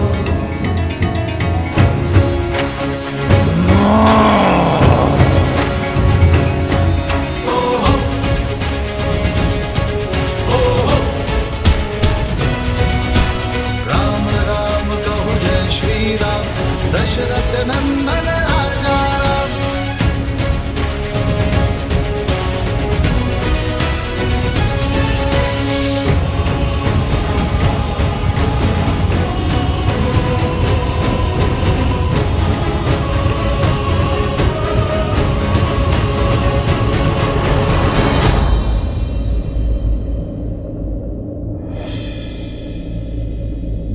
दशरथ नंदन राजा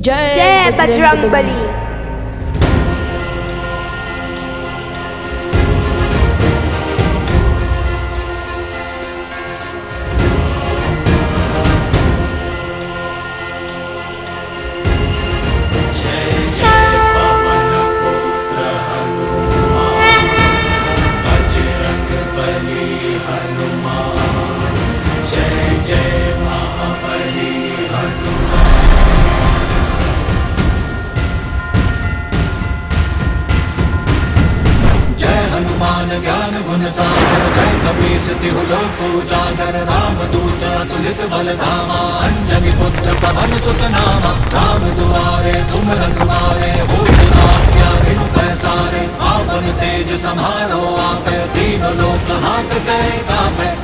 जय बजरंगबली। ज्ञान गुण सागर जय कपीस तिहु लोक उजागर रामदूत अतुलित बल धामा अंजनी पुत्र पवन सुत नामा राम दुआरे तुम रखवारे हो क्या रेणु पैसारे आपन तेज संहारो आप तीनों लोक हाथ गए कापे।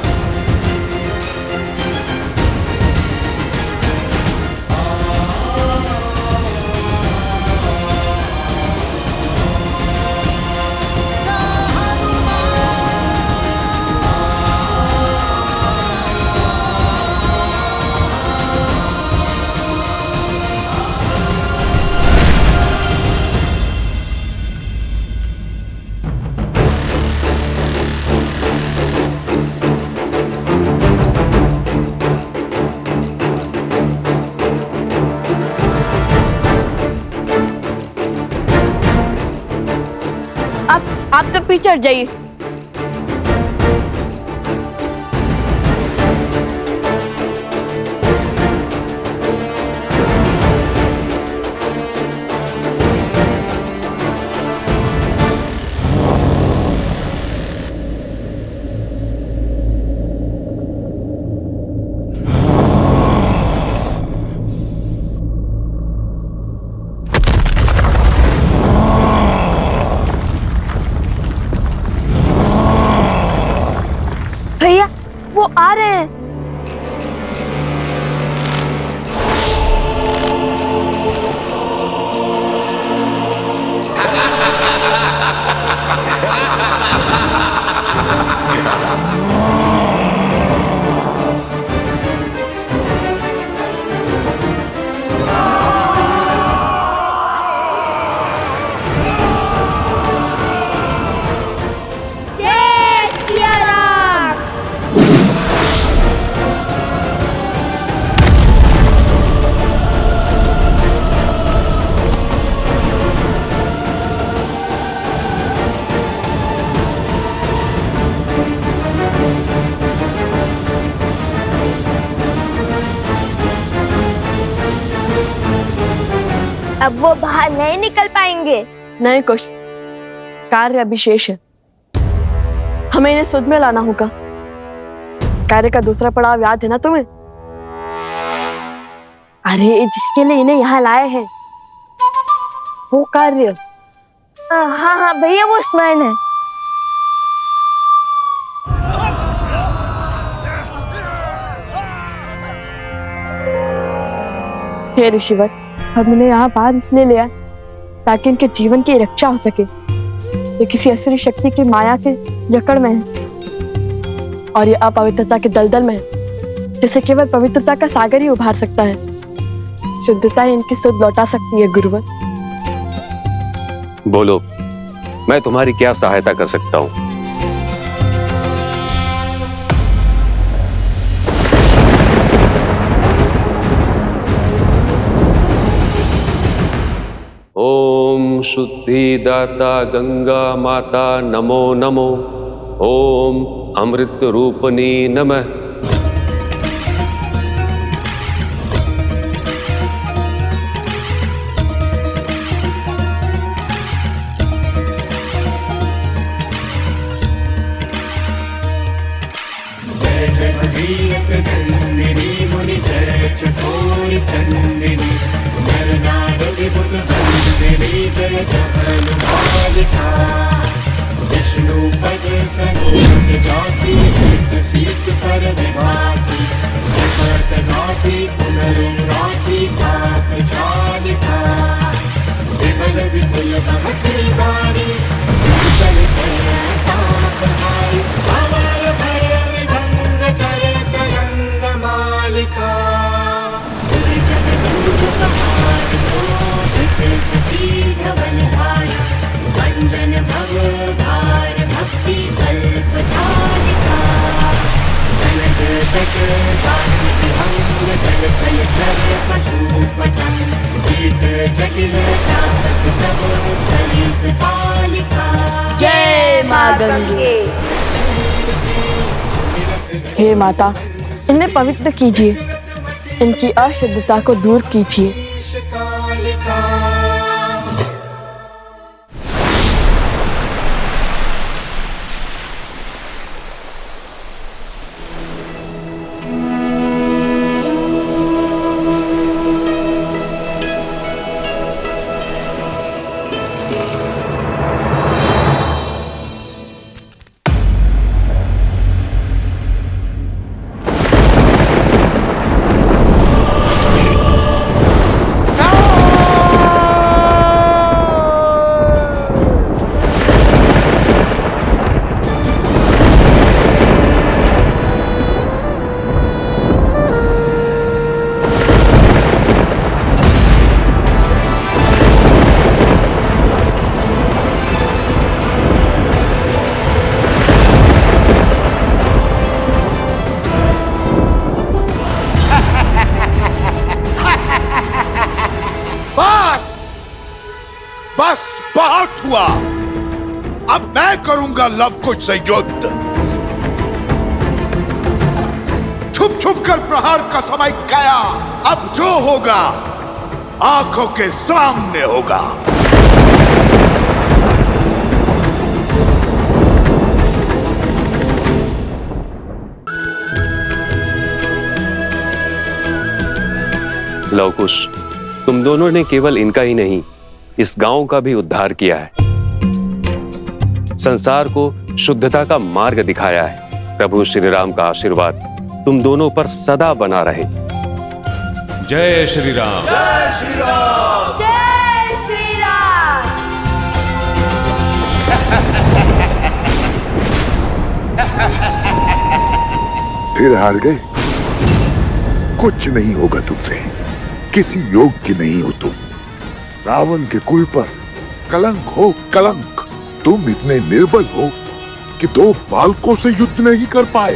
आप तो पीछे हट जाइए। आ रहे हैं। अब वो बाहर नहीं निकल पाएंगे। नहीं कुछ कार्य अभिशेष है, हमें इन्हें सुध में लाना होगा। कार्य का दूसरा पड़ाव याद है ना तुम्हें? अरे जिसके लिए इन्हें यहाँ लाए हैं वो कार्य। हाँ हाँ भैया, वो स्मरण है। हे ऋषिवर, हम इन्हें यहाँ बाहर इसलिए ले आए ताकि इनके जीवन की रक्षा हो सके। ये किसी असुरी शक्ति की माया के जकड़ में है और ये अपवित्रता के दलदल में है, जिसे केवल पवित्रता का सागर ही उभार सकता है। शुद्धता ही इनकी सुध लौटा सकती है गुरुवर। बोलो, मैं तुम्हारी क्या सहायता कर सकता हूँ? ओम शुद्धिदाता गंगा माता नमो नमो। ओम अमृत रूपनी नमः। जय जगदीरथ नंदिनी मुनि जय चकोर चंदिनी नर नार विबुध बंदिनी जय जहनुमालिका विष्णु पद सरोज जासी शीस पर विभासी विपत नासी पुनर्नासी पाप चालिका विमल विपुल बहसी बारी शीतल तापहारी अमर भय विभंग कर तरंग मालिका दुर्जन दूज पहाड़ शोभित सुशील धवलधारी अंजन भव भार भक्ति कल्प धारिका धनज तट काशी विहंग जल थल चर पशु पतंग कीट जटिल तापस सब सरीस पालिका। जय मां गंगे। हे माता, इन्हें पवित्र कीजिए, इनकी अशुद्धता को दूर कीजिए। बस बहुत हुआ, अब मैं करूंगा लव कुश से युद्ध। छुप छुप कर प्रहार का समय गया, अब जो होगा आंखों के सामने होगा। लव कुश, तुम दोनों ने केवल इनका ही नहीं, इस गांव का भी उद्धार किया है, संसार को शुद्धता का मार्ग दिखाया है। प्रभु श्री राम का आशीर्वाद तुम दोनों पर सदा बना रहे। जय श्री राम। जय श्री राम। जय श्री राम। फिर हार गए? कुछ नहीं होगा तुमसे, किसी योग की नहीं हो तुम। रावण के कुल पर कलंक हो कलंक। तुम इतने निर्बल हो कि 2 बालकों से युद्ध नहीं कर पाए।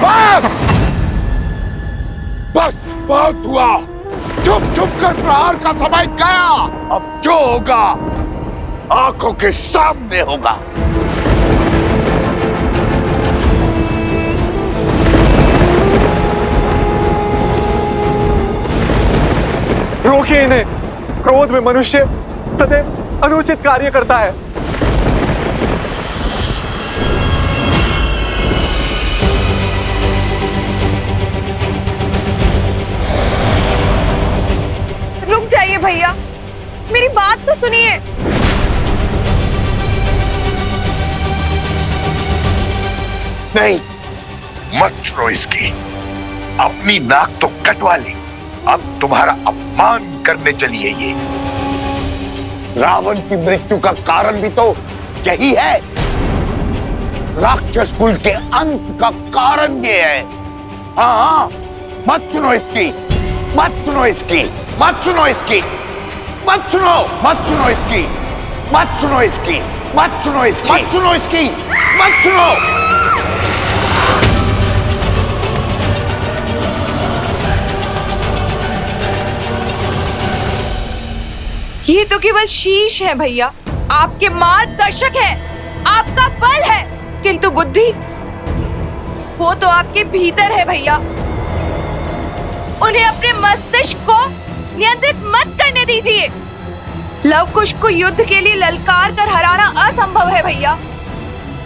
बस बस बहुत हुआ। चुप चुप कर प्रहार का समय गया। अब जो होगा आंखों के सामने होगा। रोकिए इन्हें। क्रोध में मनुष्य सदैव अनुचित कार्य करता है। रुक जाइए भैया, मेरी बात तो सुनिए। नहीं, मत छोड़ो इसकी। अपनी नाक तो कटवा ली। अब तुम्हारा अपमान करने चली है ये। रावण की मृत्यु का कारण भी तो यही है। राक्षस कुल के अंत का कारण ये है। हाँ, मत सुनो इसकी, मत सुनो इसकी, मत सुनो इसकी, मत सुनो, मत सुनो इसकी, मत सुनो इसकी, मत सुनो इसकी, मत सुनो इसकी, मत सुनो। ये तो केवल शीश है भैया, आपके मार्गदर्शक है, आपका बल है, किंतु बुद्धि वो तो आपके भीतर है भैया। उन्हें अपने मस्तिष्क को नियंत्रित मत करने दीजिए। लवकुश को युद्ध के लिए ललकार कर हराना असंभव है भैया।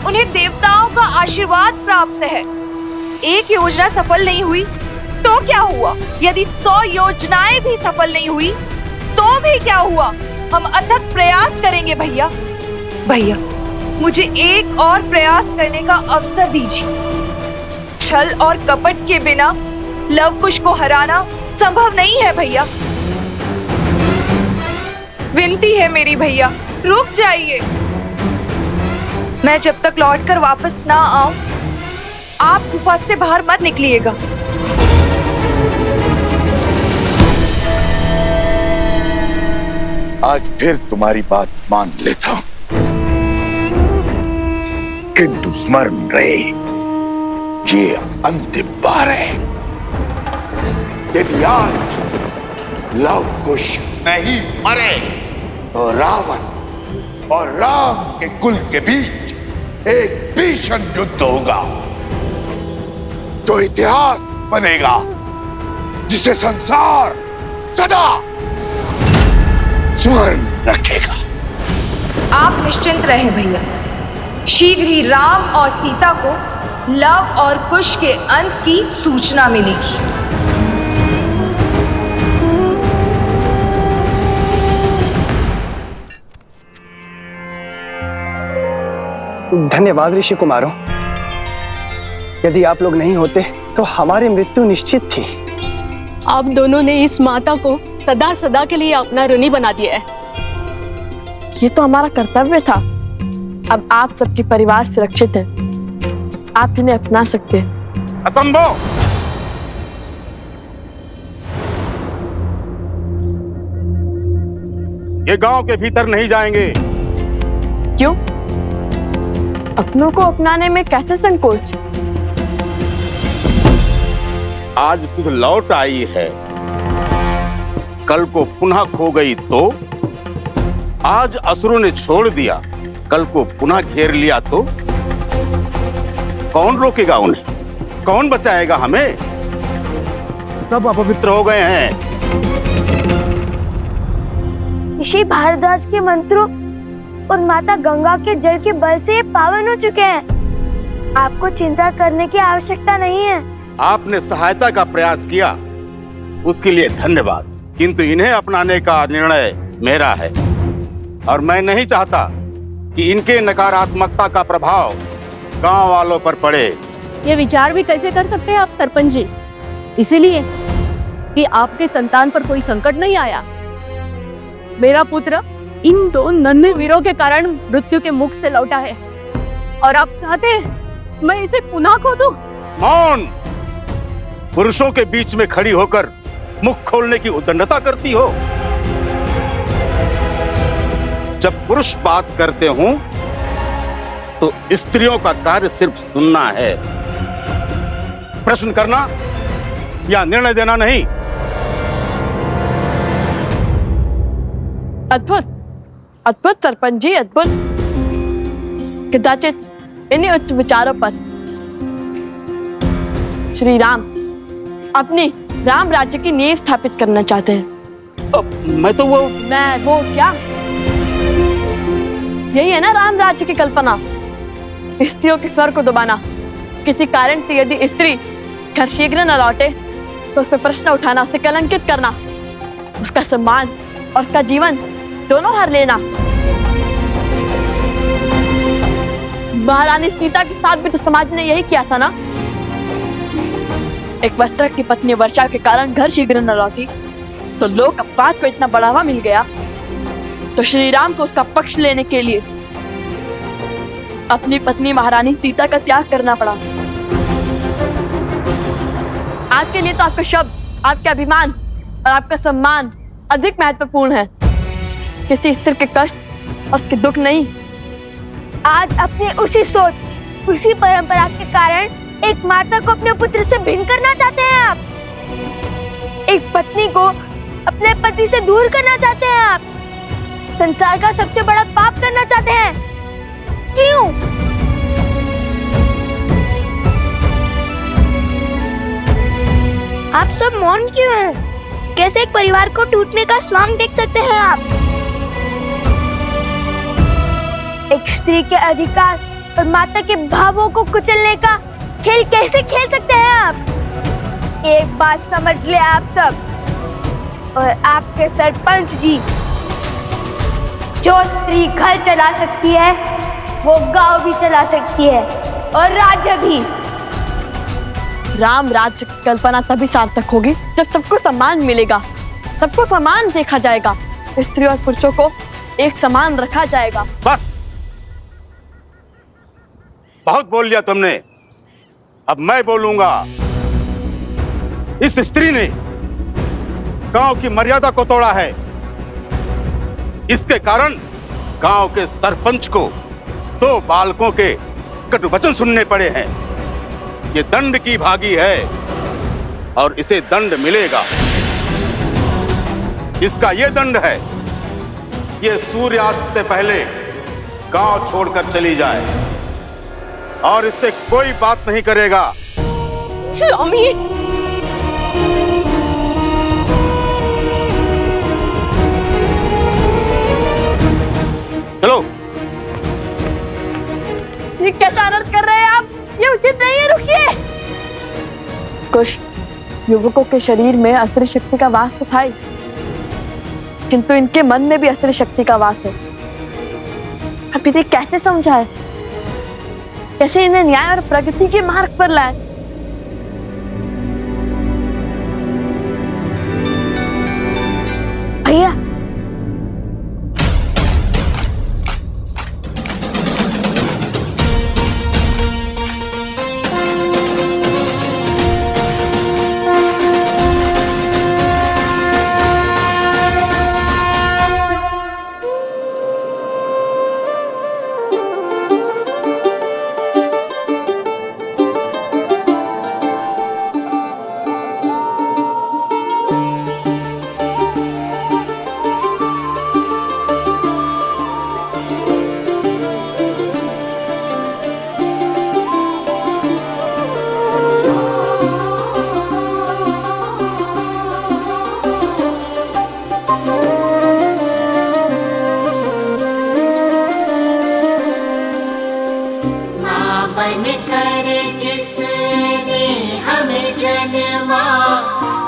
उन्हें देवताओं का आशीर्वाद प्राप्त है। एक योजना सफल नहीं हुई तो क्या हुआ? यदि 100 योजनाएं भी सफल नहीं हुई तो भी क्या हुआ? हम अथक प्रयास करेंगे भैया। भैया, मुझे एक और प्रयास करने का अवसर दीजिए। छल और कपट के बिना लवकुश को हराना संभव नहीं है भैया। विनती है मेरी भैया, रुक जाइए। मैं जब तक लौटकर वापस ना आऊं, आप गुफा से बाहर मत निकलिएगा। आज फिर तुम्हारी बात मान लेता हूं, किंतु स्मरण रहे ये अंतिम बार है। यदि आज लवकुश नहीं मरे तो रावण और राम के कुल के बीच एक भीषण युद्ध होगा जो इतिहास बनेगा, जिसे संसार सदा स्मरण रखेगा। आप निश्चिंत रहे भैया, शीघ्र ही राम और सीता को लव और कुश के अंत की सूचना मिलेगी। धन्यवाद ऋषि कुमारों। यदि आप लोग नहीं होते तो हमारी मृत्यु निश्चित थी। आप दोनों ने इस माता को सदा सदा के लिए अपना ऋणी बना दिया है। ये तो हमारा कर्तव्य था। अब आप सबके परिवार सुरक्षित है, आप इन्हें अपना सकते हैं। असंभव। ये गांव के भीतर नहीं जाएंगे। क्यों? अपनों को अपनाने में कैसे संकोच? आज सुध लौट आई है, कल को पुनः खो गई तो? आज असुरों ने छोड़ दिया, कल को पुनः घेर लिया तो? कौन रोकेगा उन्हें? कौन बचाएगा हमें? सब अपवित्र हो गए हैं। ऋषि भारद्वाज के मंत्रों और माता गंगा के जल के बल से ये पावन हो चुके हैं। आपको चिंता करने की आवश्यकता नहीं है। आपने सहायता का प्रयास किया, उसके लिए धन्यवाद, किंतु इन्हें अपनाने का निर्णय मेरा है और मैं नहीं चाहता कि इनके नकारात्मकता का प्रभाव गांव वालों पर पड़े। ये विचार भी कैसे कर सकते हैं आप सरपंच जी? इसीलिए कि आपके संतान पर कोई संकट नहीं आया। मेरा पुत्र इन दो नन्हे वीरों के कारण मृत्यु के मुख से लौटा है और आप चाहते हैं मैं इसे पुनः खो दूं? मौन! पुरुषों के बीच में खड़ी होकर मुख खोलने की उद्दंडता करती हो। जब पुरुष बात करते हों तो स्त्रियों का कार्य सिर्फ सुनना है, प्रश्न करना या निर्णय देना नहीं। अद्भुत, अद्भुत सरपंच जी, अद्भुत। कदाचित इन्हीं उच्च विचारों पर श्री राम अपनी राम राज्य की नींव स्थापित करना चाहते हैं। मैं तो वो क्या? यही है ना राम राज्य की कल्पना, स्त्रियों के स्वर को दबाना। किसी कारण से यदि स्त्री घर शीघ्र न लौटे तो उस पर प्रश्न उठाना, उसे कलंकित करना, उसका सम्मान और उसका जीवन दोनों हर लेना। महारानी सीता के साथ भी तो समाज ने यही किया था ना। एक वस्त्र की पत्नी वर्षा के कारण घर शीघ्र न लौटी तो लोक अपवाद को इतना बढ़ावा मिल गया, तो श्री राम को उसका पक्ष लेने के लिए अपनी पत्नी महारानी सीता का त्याग करना पड़ा। आज के लिए तो आपके शब्द, आपके अभिमान और आपका सम्मान अधिक महत्वपूर्ण है, किसी स्त्री के कष्ट और उसके दुख नहीं। आज अपने उसी सोच, उसी परंपरा के कारण एक माता को अपने पुत्र से भिन्न करना चाहते हैं आप। एक पत्नी को अपने पति से दूर करना चाहते हैं आप। संसार का सबसे बड़ा पाप करना चाहते हैं। क्यों? आप सब मौन क्यों हैं? कैसे एक परिवार को टूटने का स्वांग देख सकते हैं आप? एक स्त्री के अधिकार और माता के भावों को कुचलने का खेल कैसे खेल सकते हैं आप? एक बात समझ ले आप सब और आपके सरपंच जी, जो स्त्री घर चला सकती है वो गांव भी चला सकती है और राज्य भी। राम राज्य की कल्पना तभी सार्थक होगी जब सबको सम्मान मिलेगा, सबको समान देखा जाएगा, स्त्री और पुरुषों को एक समान रखा जाएगा। बस, बहुत बोल लिया तुमने, अब मैं बोलूंगा। इस स्त्री ने गांव की मर्यादा को तोड़ा है। इसके कारण गांव के सरपंच को 2 बालकों के कटु वचन सुनने पड़े हैं। ये दंड की भागी है और इसे दंड मिलेगा। इसका ये दंड है, ये सूर्यास्त से पहले गांव छोड़कर चली जाए और इससे कोई बात नहीं करेगा। स्वामी, चलो। ये कैसा अनर्थ कर रहे हैं आप? ये उचित नहीं है, रुकिए। कुछ युवकों के शरीर में असुरी शक्ति का वास तो था ही, किंतु इनके मन में भी असुरी शक्ति का वास है। अब इन्हें कैसे समझाए, कैसे इन्हें न्याय और प्रगति के मार्ग पर लाए? भैया, जन्मा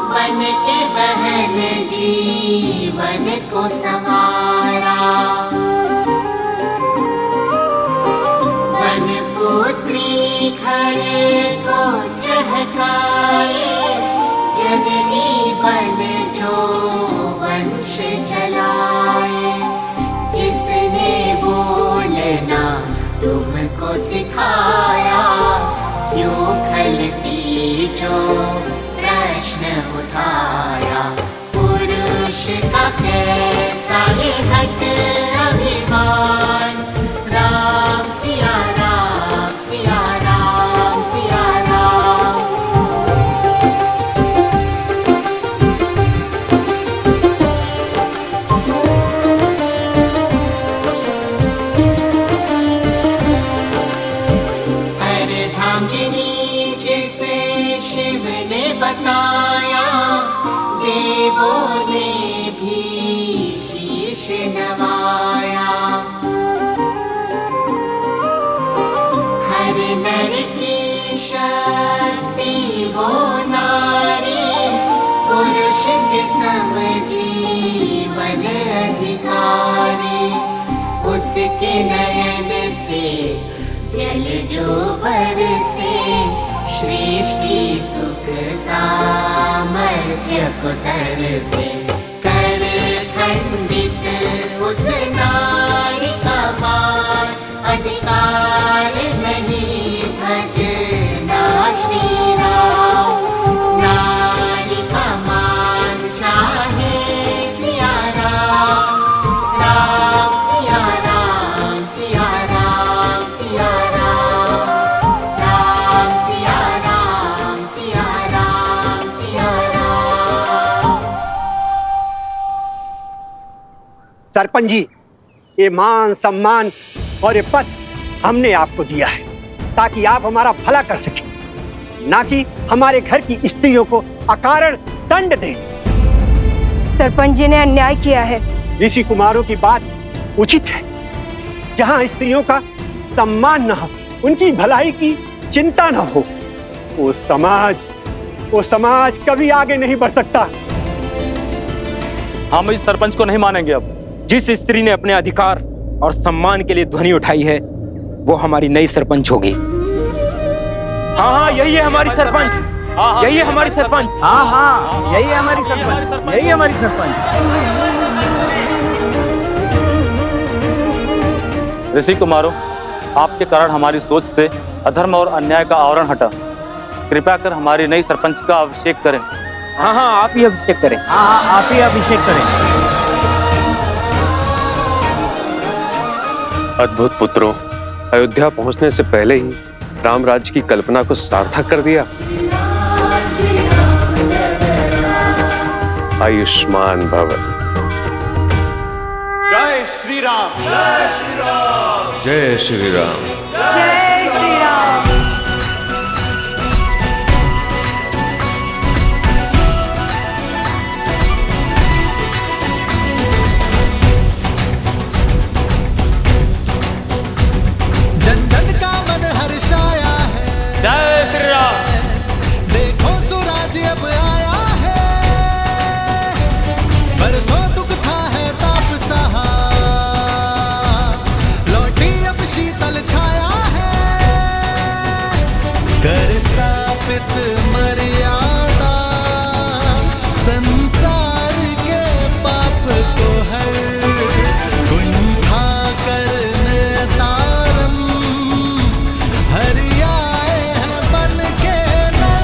बन के बहन जीवन को संवारा। वन पुत्री घर को चहकाए, जननी बन जो वंश चलाए। जिसने बोलना तुमको सिखाया, क्यों खलती जो प्रश्न उठाया। पुरुष का कैसा ये हट अभिमान, राम सिया राम सिया राम सिया राम। अर्धांगिनी जिसे शिव ने बताया, देवों ने भी शीश नवाया। हर नर की शक्ति वो नारी, पुरुष के सम जीवन अधिकारी। उसके नयन से जल जो बरसे, सृष्टि सुख सामर्थ्य को तरसे। कर खंडित उस नारी का मान, अधिकार नहीं भजना श्री राम। नारी का मान चाहे सिया राम, राम सिया राम सिया राम सिया राम, राम सिया राम सिया राम सिया राम। सरपंच जी, ये मान सम्मान और ये पद हमने आपको दिया है ताकि आप हमारा भला कर सकें, ना कि हमारे घर की स्त्रियों को अकारण दंड दें। सरपंच जी ने अन्याय किया है। ऋषि कुमारों की बात उचित है। जहाँ स्त्रियों का सम्मान न हो, उनकी भलाई की चिंता न हो, वो समाज कभी आगे नहीं बढ़ सकता। हम इस सरपंच को नहीं मानेंगे। अब जिस स्त्री ने अपने अधिकार और सम्मान के लिए ध्वनि उठाई है, वो हमारी नई सरपंच होगी। हाँ हाँ, यही है हमारी सरपंच, यही है हमारी सरपंच। हाँ हाँ, यही है हमारी सरपंच, यही हमारी सरपंच। ऋषि कुमारों, आपके कारण हमारी सोच से अधर्म और अन्याय का आवरण हटा। कृपया कर हमारी नई सरपंच का अभिषेक करें। हाँ हाँ, आप ही अभिषेक करें। हाँ हाँ, आप ही अभिषेक करें। अद्भुत पुत्रों, अयोध्या पहुंचने से पहले ही राम राज्य की कल्पना को सार्थक कर दिया। आयुष्मान भव। जय श्री राम, जय श्री राम, जय श्री राम, जय श्री राम। जन जन का मन हर्षाया है, जय श्री राम। देखो सुराज अब आया है। बरसों दुख था है ताप सहा, लौटी अब शीतल छाया है। कर स्थापित मर्यादा, संसार के पाप को हर गुंठा करने तारम। हरियाए हैं बन के नर।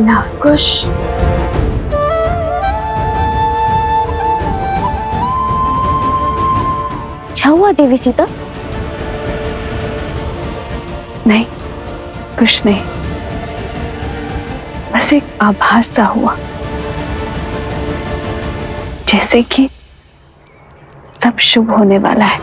लवकुश, क्या हुआ देवी सीता? नहीं, कुछ नहीं, बस एक आभास सा हुआ, जैसे कि सब शुभ होने वाला है।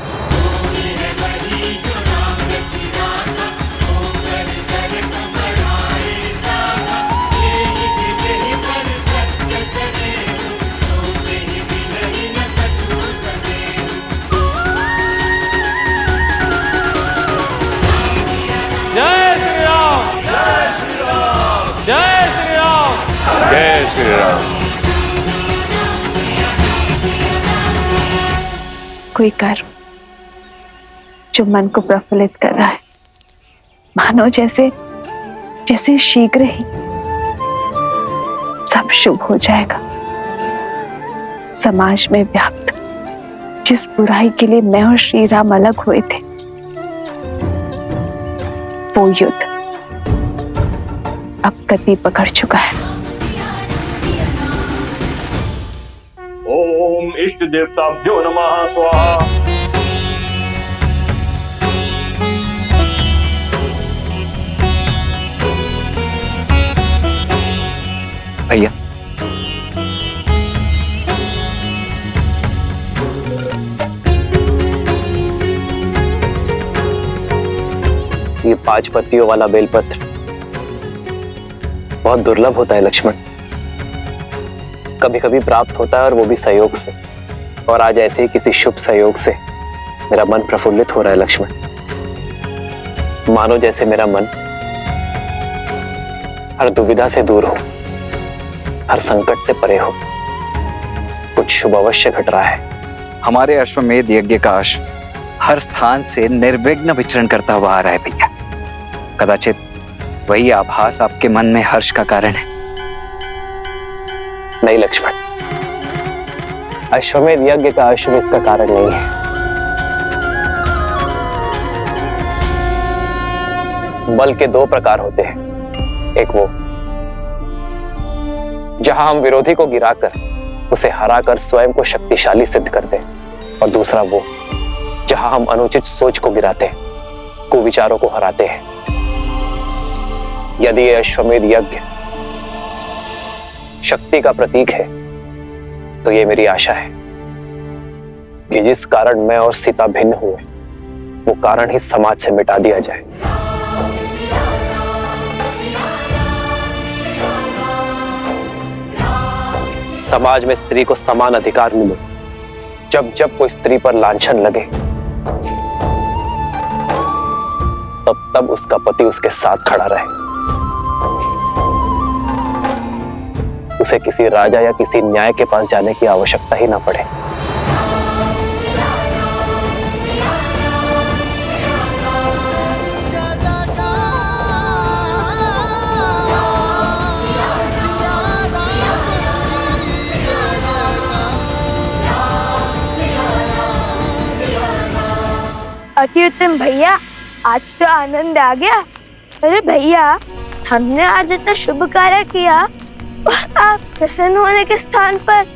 कोई कर्म जो मन को प्रफुल्लित कर रहा है, मानो जैसे जैसे शीघ्र ही सब शुभ हो जाएगा। समाज में व्याप्त जिस बुराई के लिए मैं और श्री राम अलग हुए थे, वो युद्ध अब गति पकड़ चुका है। ओम इष्ट देवताभ्यो नमः स्वाहा। भैया, ये 5 पत्तियों वाला बेलपत्र बहुत दुर्लभ होता है लक्ष्मण। कभी कभी प्राप्त होता है और वो भी सहयोग से, और आज ऐसे ही किसी शुभ सहयोग से मेरा मन प्रफुल्लित हो रहा है लक्ष्मण। मानो जैसे मेरा मन हर दुविधा से दूर हो, हर संकट से परे हो। कुछ शुभ अवश्य घट रहा है। हमारे अश्वमेध यज्ञ का अश्व हर स्थान से निर्विघ्न विचरण करता हुआ आ रहा है भैया। कदाचित वही आभास आपके मन में हर्ष का कारण है। नहीं लक्ष्मण, अश्वमेध यज्ञ का अश्व इसका कारण नहीं है। बल के 2 प्रकार होते हैं। एक वो जहां हम विरोधी को गिराकर उसे हराकर स्वयं को शक्तिशाली सिद्ध करते हैं, और दूसरा वो जहां हम अनुचित सोच को गिराते हैं, कुविचारों को हराते हैं। यदि यह अश्वमेध यज्ञ शक्ति का प्रतीक है, तो यह मेरी आशा है कि जिस कारण मैं और सीता भिन्न हुए, वो कारण ही समाज से मिटा दिया जाए। समाज में स्त्री को समान अधिकार मिले। जब जब कोई स्त्री पर लांछन लगे, तब तब उसका पति उसके साथ खड़ा रहे। उसे किसी राजा या किसी न्याय के पास जाने की आवश्यकता ही ना पड़े। अति उत्तम भैया, आज तो आनंद आ गया। अरे भैया, हमने आज इतना शुभ कार्य किया और आप प्रसन्न होने के स्थान पर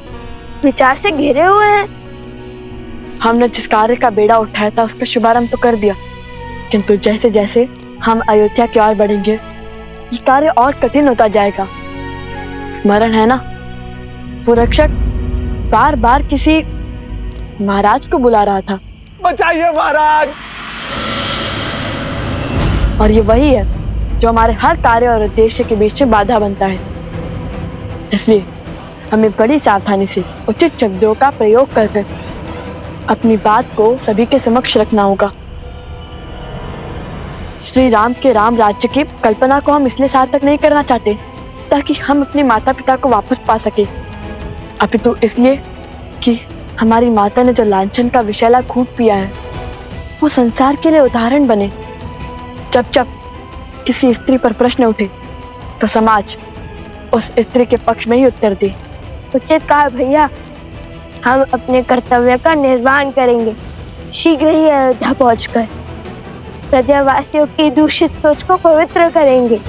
विचार से घिरे हुए हैं। हमने जिस कार्य का बेड़ा उठाया था उसका शुभारंभ तो कर दिया, किंतु जैसे जैसे हम अयोध्या की ओर बढ़ेंगे, ये कार्य और कठिन होता जाएगा। स्मरण है ना, वो रक्षक बार बार किसी महाराज को बुला रहा था। बचाइए महाराज। और ये वही है जो हमारे हर कार्य और उद्देश्य के बीच में बाधा बनता है। इसलिए हमें बड़ी सावधानी से उचित शब्दों का प्रयोग करके अपनी बात को सभी के समक्ष रखना होगा। श्री राम के राम राज्य की कल्पना को हम इसलिए सार्थक नहीं करना चाहते ताकि हम अपने माता पिता को वापस पा सके, अपितु इसलिए कि हमारी माता ने जो लांछन का विषैला घूंट पिया है, वो संसार के लिए उदाहरण बने। जब जब किसी स्त्री पर प्रश्न उठे तो समाज उस स्त्री के पक्ष में ही उत्तर दे। उचित कहा भैया, हम अपने कर्तव्य का निर्वहन करेंगे। शीघ्र ही अयोध्या पहुंचकर प्रजावासियों की दूषित सोच को पवित्र करेंगे।